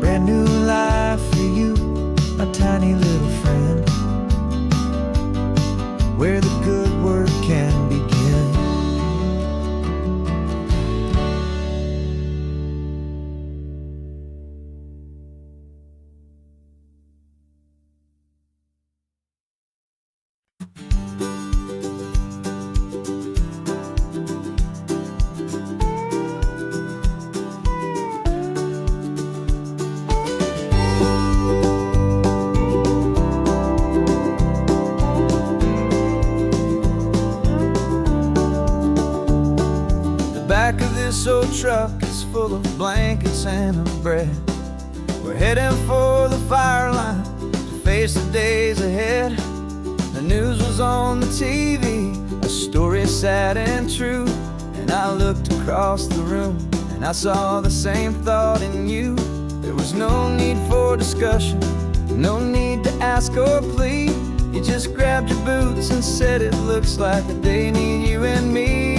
Speaker 3: Brand new life for you, my tiny little friend, where the good work can begin. Back of this old truck is full of blankets and of bread. We're heading for the fire line to face the days ahead. The news was on the TV, a story sad and true, and I looked across the room and I saw the same thought in you. There was no need for discussion, no need to ask or plead. You just grabbed your boots and said it looks like the day need you and me.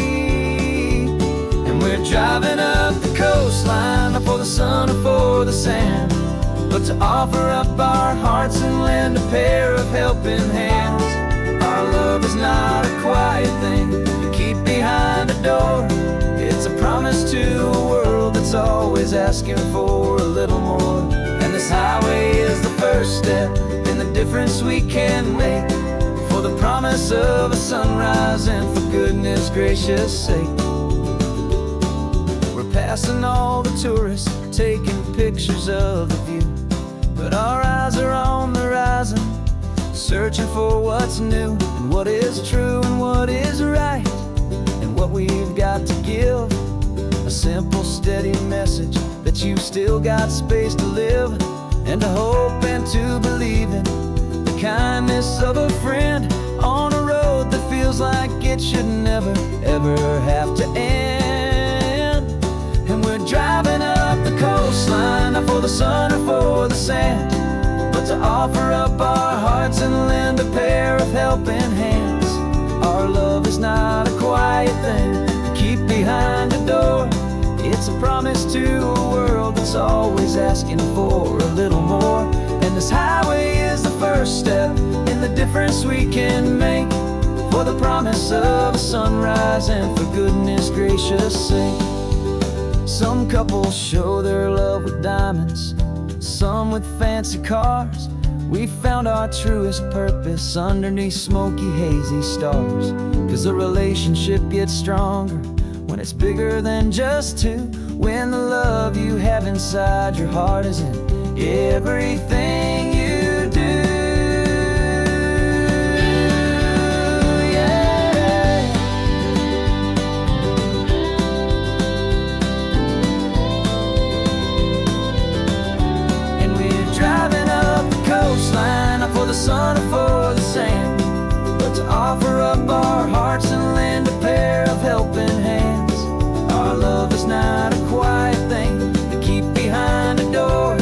Speaker 3: We're driving up the coastline, not for the sun or for the sand, but to offer up our hearts and lend a pair of helping hands. Our love is not a quiet thing you keep behind a door. It's a promise to a world that's always asking for a little more. And this highway is the first step in the difference we can make, for the promise of a sunrise and for goodness gracious sake. Passing all the tourists, taking pictures of the view, but our eyes are on the horizon, searching for what's new, and what is true and what is right, and what we've got to give. A simple, steady message that you've still got space to live, and to hope and to believe in the kindness of a friend on a road that feels like it should never, ever have to end. And we're driving up the coastline, not for the sun or for the sand, but to offer up our hearts and lend a pair of helping hands. Our love is not a quiet thing to keep behind a door. It's a promise to a world that's always asking for a little more. And this highway is the first step in the difference we can make, for the promise of a sunrise and for goodness gracious gracious sake. Some couples show their love with diamonds, some with fancy cars. We found our truest purpose underneath smoky, hazy stars. 'Cause a relationship gets stronger when it's bigger than just two. When the love you have inside your heart is in everything you do. For the sun or for the sand, but to offer up our hearts and lend a pair of helping hands. Our love is not a quiet thing to keep behind a door.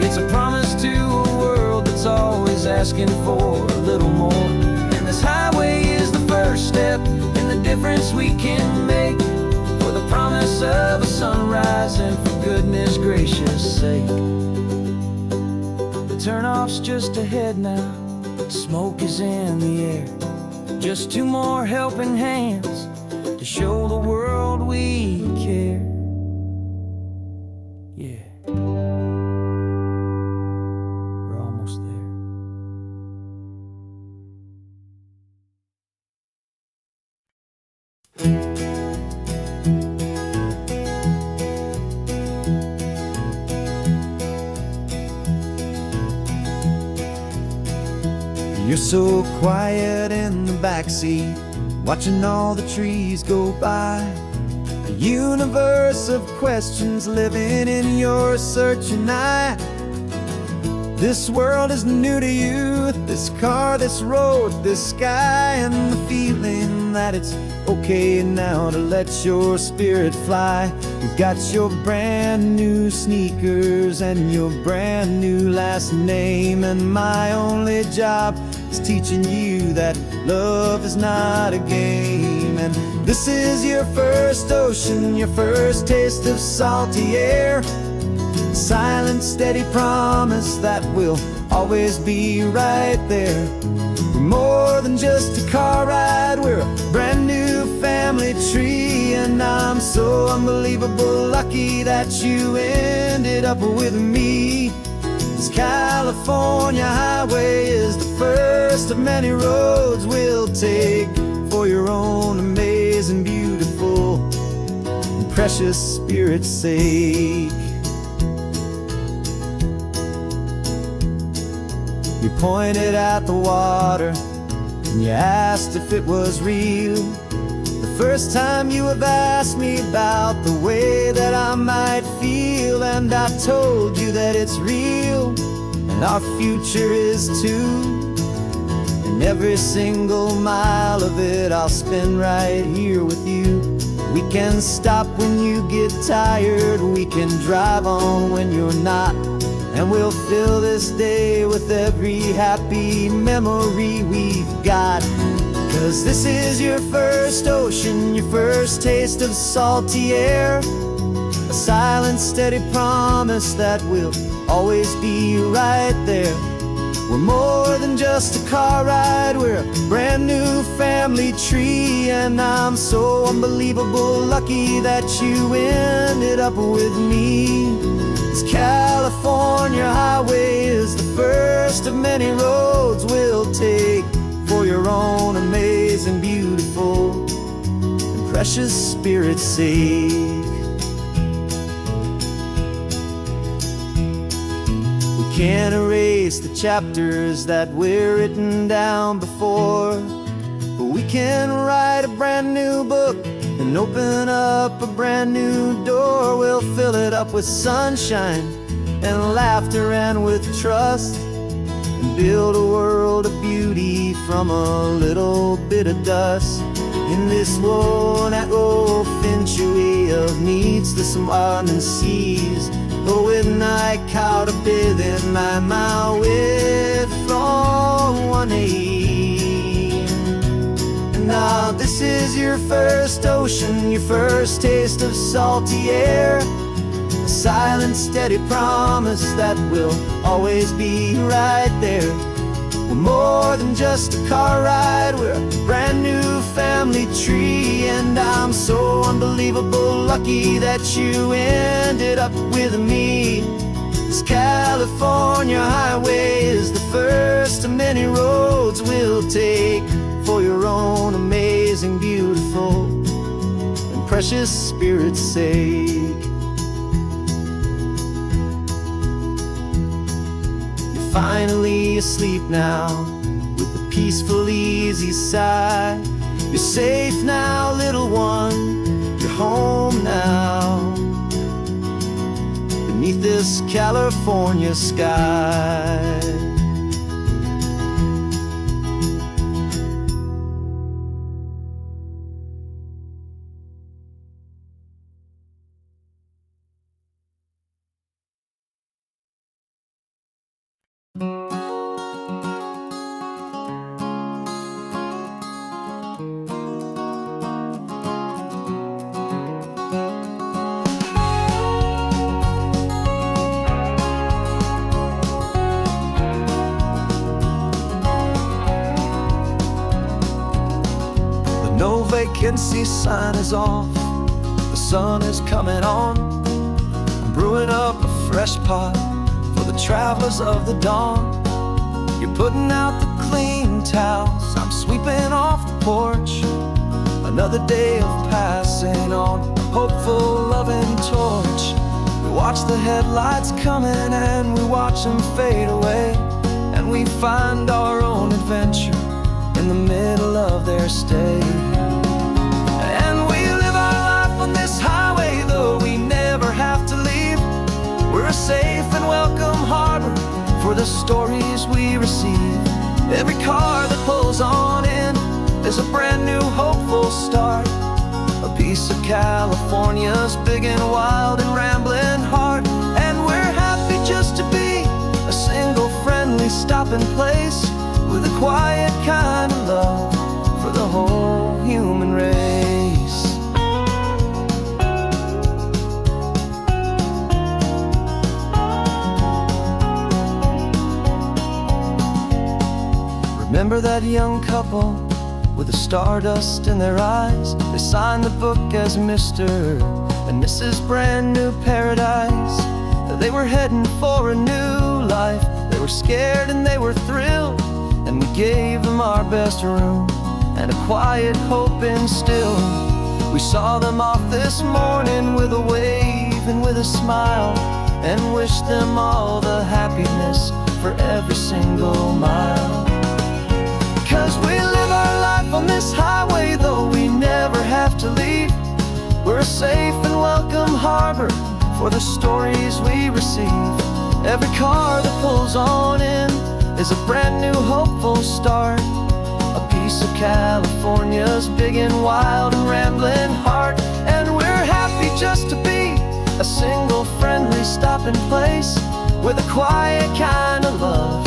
Speaker 3: It's a promise to a world that's always asking for a little more. And this highway is the first step in the difference we can make, for the promise of a sunrise and for goodness gracious sake. Turn-off's just ahead now, smoke is in the air. Just two more helping hands to show the world we care. Yeah, we're almost there.
Speaker 2: You're so quiet in the backseat, watching all the trees go by. A universe of questions living in your searching eye. This world is new to you, this car, this road, this sky, and the feeling that it's okay now to let your spirit fly. You've got your brand new sneakers and your brand new last name, and my only job is teaching you that love is not a game. And this is your first ocean, your first taste of salty air. Silent, steady promise that we'll always be right there. We're more than just a car ride, we're a brand new family tree. And I'm so unbelievable lucky that you ended up with me. This California highway is the first of many roads we'll take for your own amazing, beautiful, and precious spirit's sake. You pointed at the water and you asked if it was real. The first time you have asked me about the way that I might feel, and I told you that it's real and our future is too. And every single mile of it I'll spend right here with you. We can stop when you get tired, we can drive on when you're not, and we'll fill this day with every happy memory we've got. 'Cause this is your first ocean, your first taste of salty air. A silent, steady promise that we'll always be right there. We're more than just a car ride, we're a brand new family tree. And I'm so unbelievable lucky that you ended up with me. This California highway is the first of many roads we'll take for your own amazing, beautiful, and precious spirit's sake. We can't erase the chapters that were written down before, but we can write a brand new book and open up a brand new door. We'll fill it up with sunshine and laughter and with trust, and build a world of beauty from a little bit of dust. In this world-out old century of needs the surrounding seas, oh, with night caught up in my mouth with from one aim. And now this is your first ocean, your first taste of salty air. A silent, steady promise that we'll always be right there.
Speaker 1: We're more than just a car ride, we're a brand new family tree. And I'm so unbelievable lucky that you ended up with me. This California highway is the first of many roads we'll take for your own amazing, beautiful, and precious spirit's sake. You're finally asleep now with a peaceful, easy sigh. You're safe now, little one, you're home now, beneath this California sky.
Speaker 3: No vacancy sign is off, the sun is coming on. I'm brewing up a fresh pot for the travelers of the dawn. You're putting out the clean towels, I'm sweeping off the porch. Another day of passing on a hopeful, loving torch. We watch the headlights coming and we watch them fade away, and we find our own adventure in the middle of their stay. And we live our life on this highway, though we never have to leave. We're a safe and welcome harbor for the stories we receive. Every car that pulls on in is a brand new hopeful start, a piece of California's big and wild and rambling heart. And we're happy just to be a single friendly stopping place, with a quiet kind of love for the whole human race. Remember that young couple with the stardust in their eyes? They signed the book as Mr. and Mrs. Brand New Paradise. They were heading for a new life. They were scared and they were thrilled, and we gave them our best room and a quiet hope instilled. We saw them off this morning with a wave and with a smile, and wished them all the happiness for every single mile. 'Cause we live our life on this highway, though we never have to leave. We're a safe and welcome harbor for the stories we receive. Every car that pulls on in is a brand new hopeful start, a piece of California's big and wild and rambling heart. And we're happy just to be a single friendly stopping place, with a quiet kind of love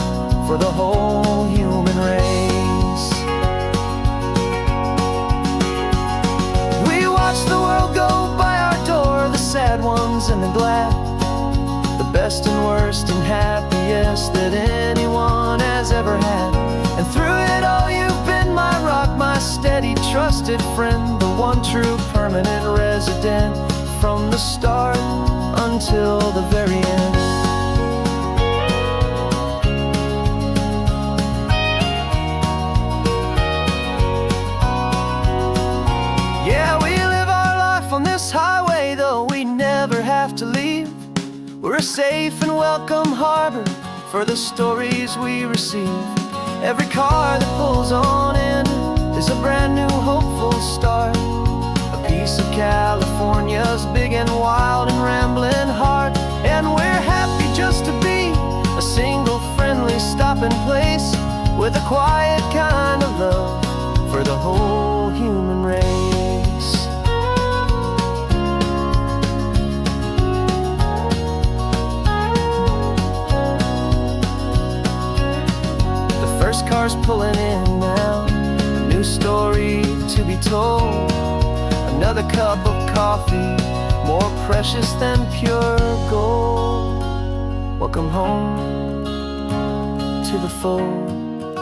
Speaker 3: for the whole human race. We watch the world go by our door, the sad ones and the glad, the best and worst and happiest that anyone has ever had. And through it all you've been my rock, my steady, trusted friend, the one true permanent resident, from the start until the very end. Yeah, we live our life on this highway, though we never have to leave. We're a safe and welcome harbor for the stories we receive. Every car that pulls on in is a brand new hopeful start, a piece of California's big and wild and rambling heart. And we're happy just to be a single friendly stopping place, with a quiet kind of love for the whole human race. First car's pulling in now, a new story to be told. Another cup of coffee, more precious than pure gold. Welcome home to the fold.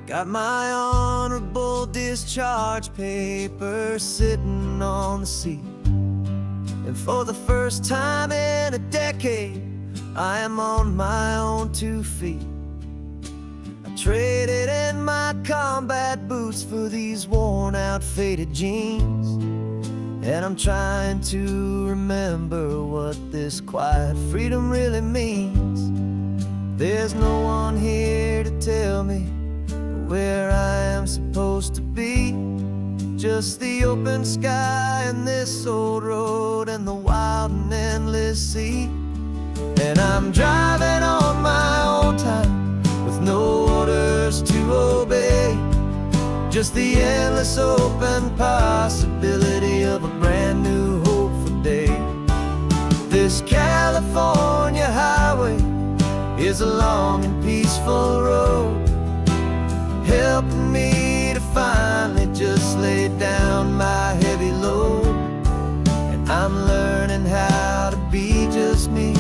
Speaker 3: Got my honorable discharge paper sitting on the seat. And for the first time in a decade, I am on my own 2 feet. I traded in my combat boots for these worn out faded jeans. And I'm trying to remember what this quiet freedom really means. There's no one here to tell me where I am supposed to be. Just the open sky and this old road and the wild and endless sea. And I'm driving on my own time with no orders to obey. Just the endless open possibility of a brand new hopeful day. This California highway is a long and peaceful road, helping me to finally just lay down my heavy load. And I'm learning how to be just me,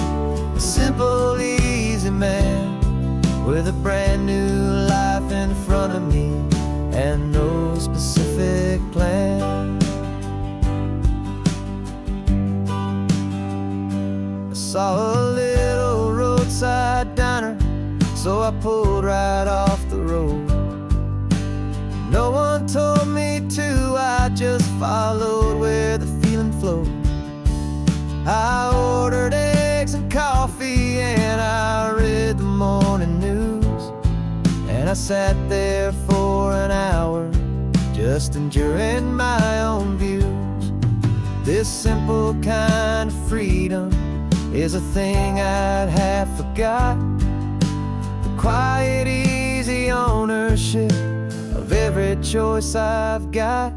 Speaker 3: a simple, easy man with a brand new life in front of me and no specific plan. I saw a little roadside diner, so I pulled right off the road. No one told me to, I just followed where the feeling flowed. I ordered eggs and coffee and I read the morning news. And I sat there for an hour, just enduring my own views. This simple kind of freedom is a thing I'd have forgot. The quiet, easy ownership of every choice I've got.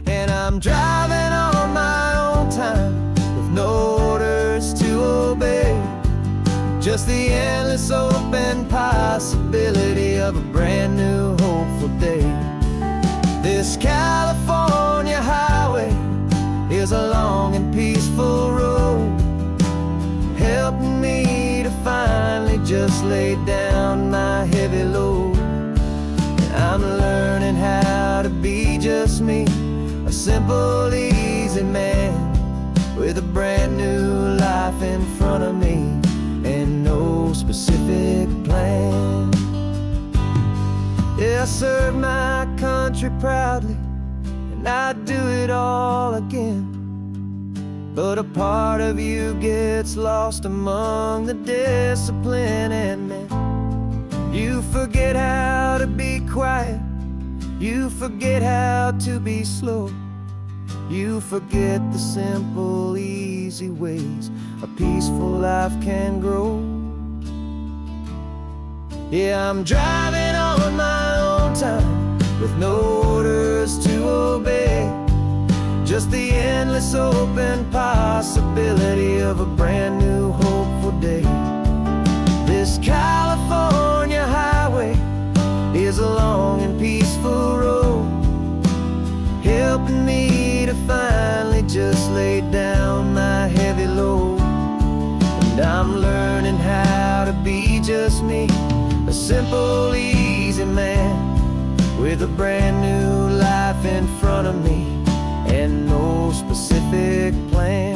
Speaker 3: And I'm driving on my own time with no orders to obey. Just the endless open possibility of a brand new hopeful day. This California highway is a long and peaceful road, helping me to finally just lay down my heavy load. I'm learning how to be just me, a simple, easy man with a brand new life in front of me and no specific plan. Yeah, I serve my country proudly and I'd do it all again. But a part of you gets lost among the discipline and men. You forget how to be quiet, you forget how to be slow. You forget the simple, easy ways a peaceful life can grow. Yeah, I'm driving on my own time with no orders to obey. Just the endless open possibility of a brand new hopeful day. This California highway is a long and peaceful road, helping me to finally just lay down my heavy load. And I'm learning how to be just me, a simple, easy man with a brand new life in front of me and no specific plan.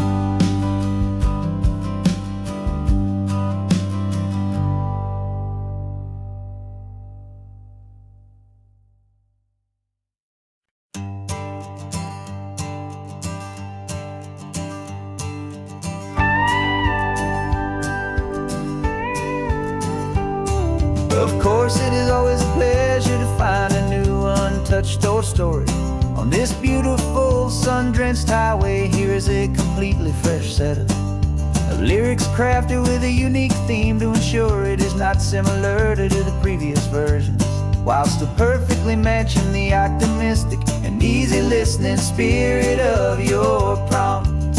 Speaker 3: Of course, it is always a pleasure to find a new untouched old story. On this beautiful sun-drenched highway, here is a completely fresh set of lyrics crafted with a unique theme to ensure it is not similar to the previous versions, while still perfectly matching the optimistic and easy listening spirit of your prompt.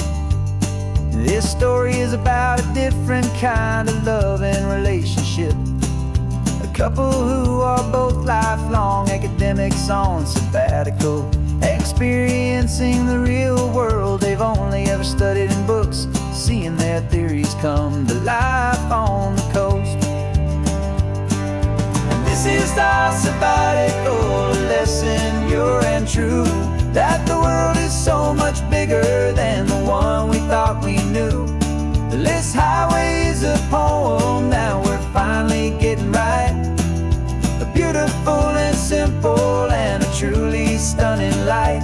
Speaker 3: This story is about a different kind of love and relationship. A couple who are both lifelong academics on sabbatical, experiencing the real world they've only ever studied in books, seeing their theories come to life on the coast. And this This is our sabbatical, a lesson pure and true, that the world is so much bigger than the one we thought we knew. This highway is a poem that we're finally getting right. A beautiful and simple and a truly stunning light.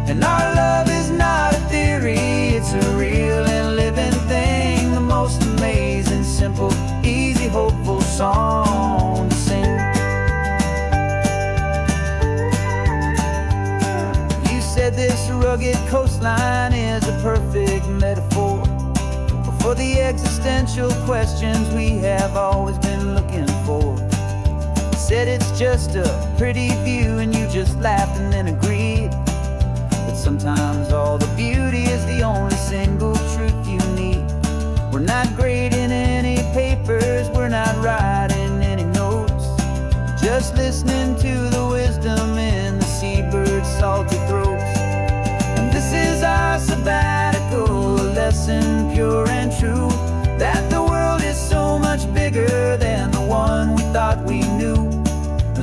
Speaker 3: And our love is not a theory, it's a real and living thing. The most amazing, simple, easy, hopeful song to sing. You said this rugged coastline is a perfect metaphor for the existential questions we have always been looking for. You said it's just a pretty view and you just laughed and then agreed. But sometimes all the beauty is the only single truth you need. We're not grading any papers, we're not writing any notes, just listening to the wisdom in the seabird's salty throats. And this is our sabbatical, a lesson pure and true, that the world is so much bigger than the one we thought we knew.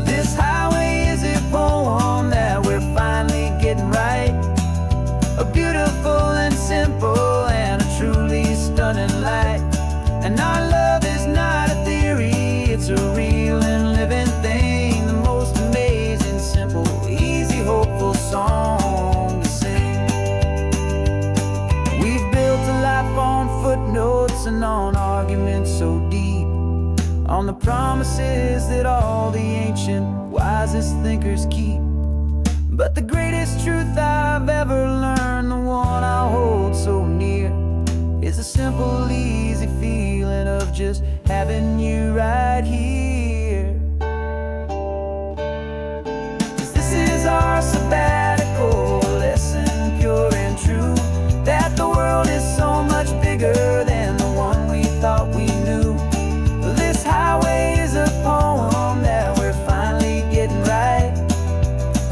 Speaker 3: This highway is a poem that we're finally getting right. A beautiful and simple and a truly stunning light. And our love is not a theory, it's a real and living thing. The most amazing, simple, easy, hopeful song to sing. We've built a life on footnotes and on arguments so deep, on the promises that all the ancient, wisest thinkers keep. But the greatest truth I've ever learned, the one I hold so near, is a simple, easy feeling of just having you right here. 'Cause this is our sabbatical, lesson pure and true, that the world is so much bigger than the one we thought we knew. This highway is a poem that we're finally getting right.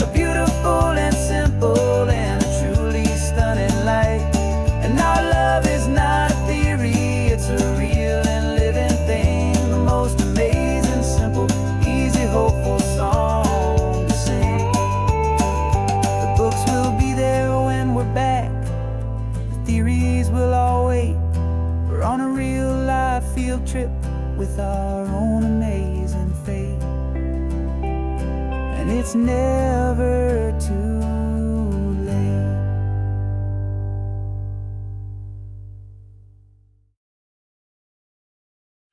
Speaker 3: A beautiful and simple and a truly stunning light. And our love is not a theory, it's a real and living thing. The most amazing, simple, easy, hopeful song to sing. The books will be there when we're back, the theories will all wait. We're on a real life field trip with our own amazing fate. And it's never too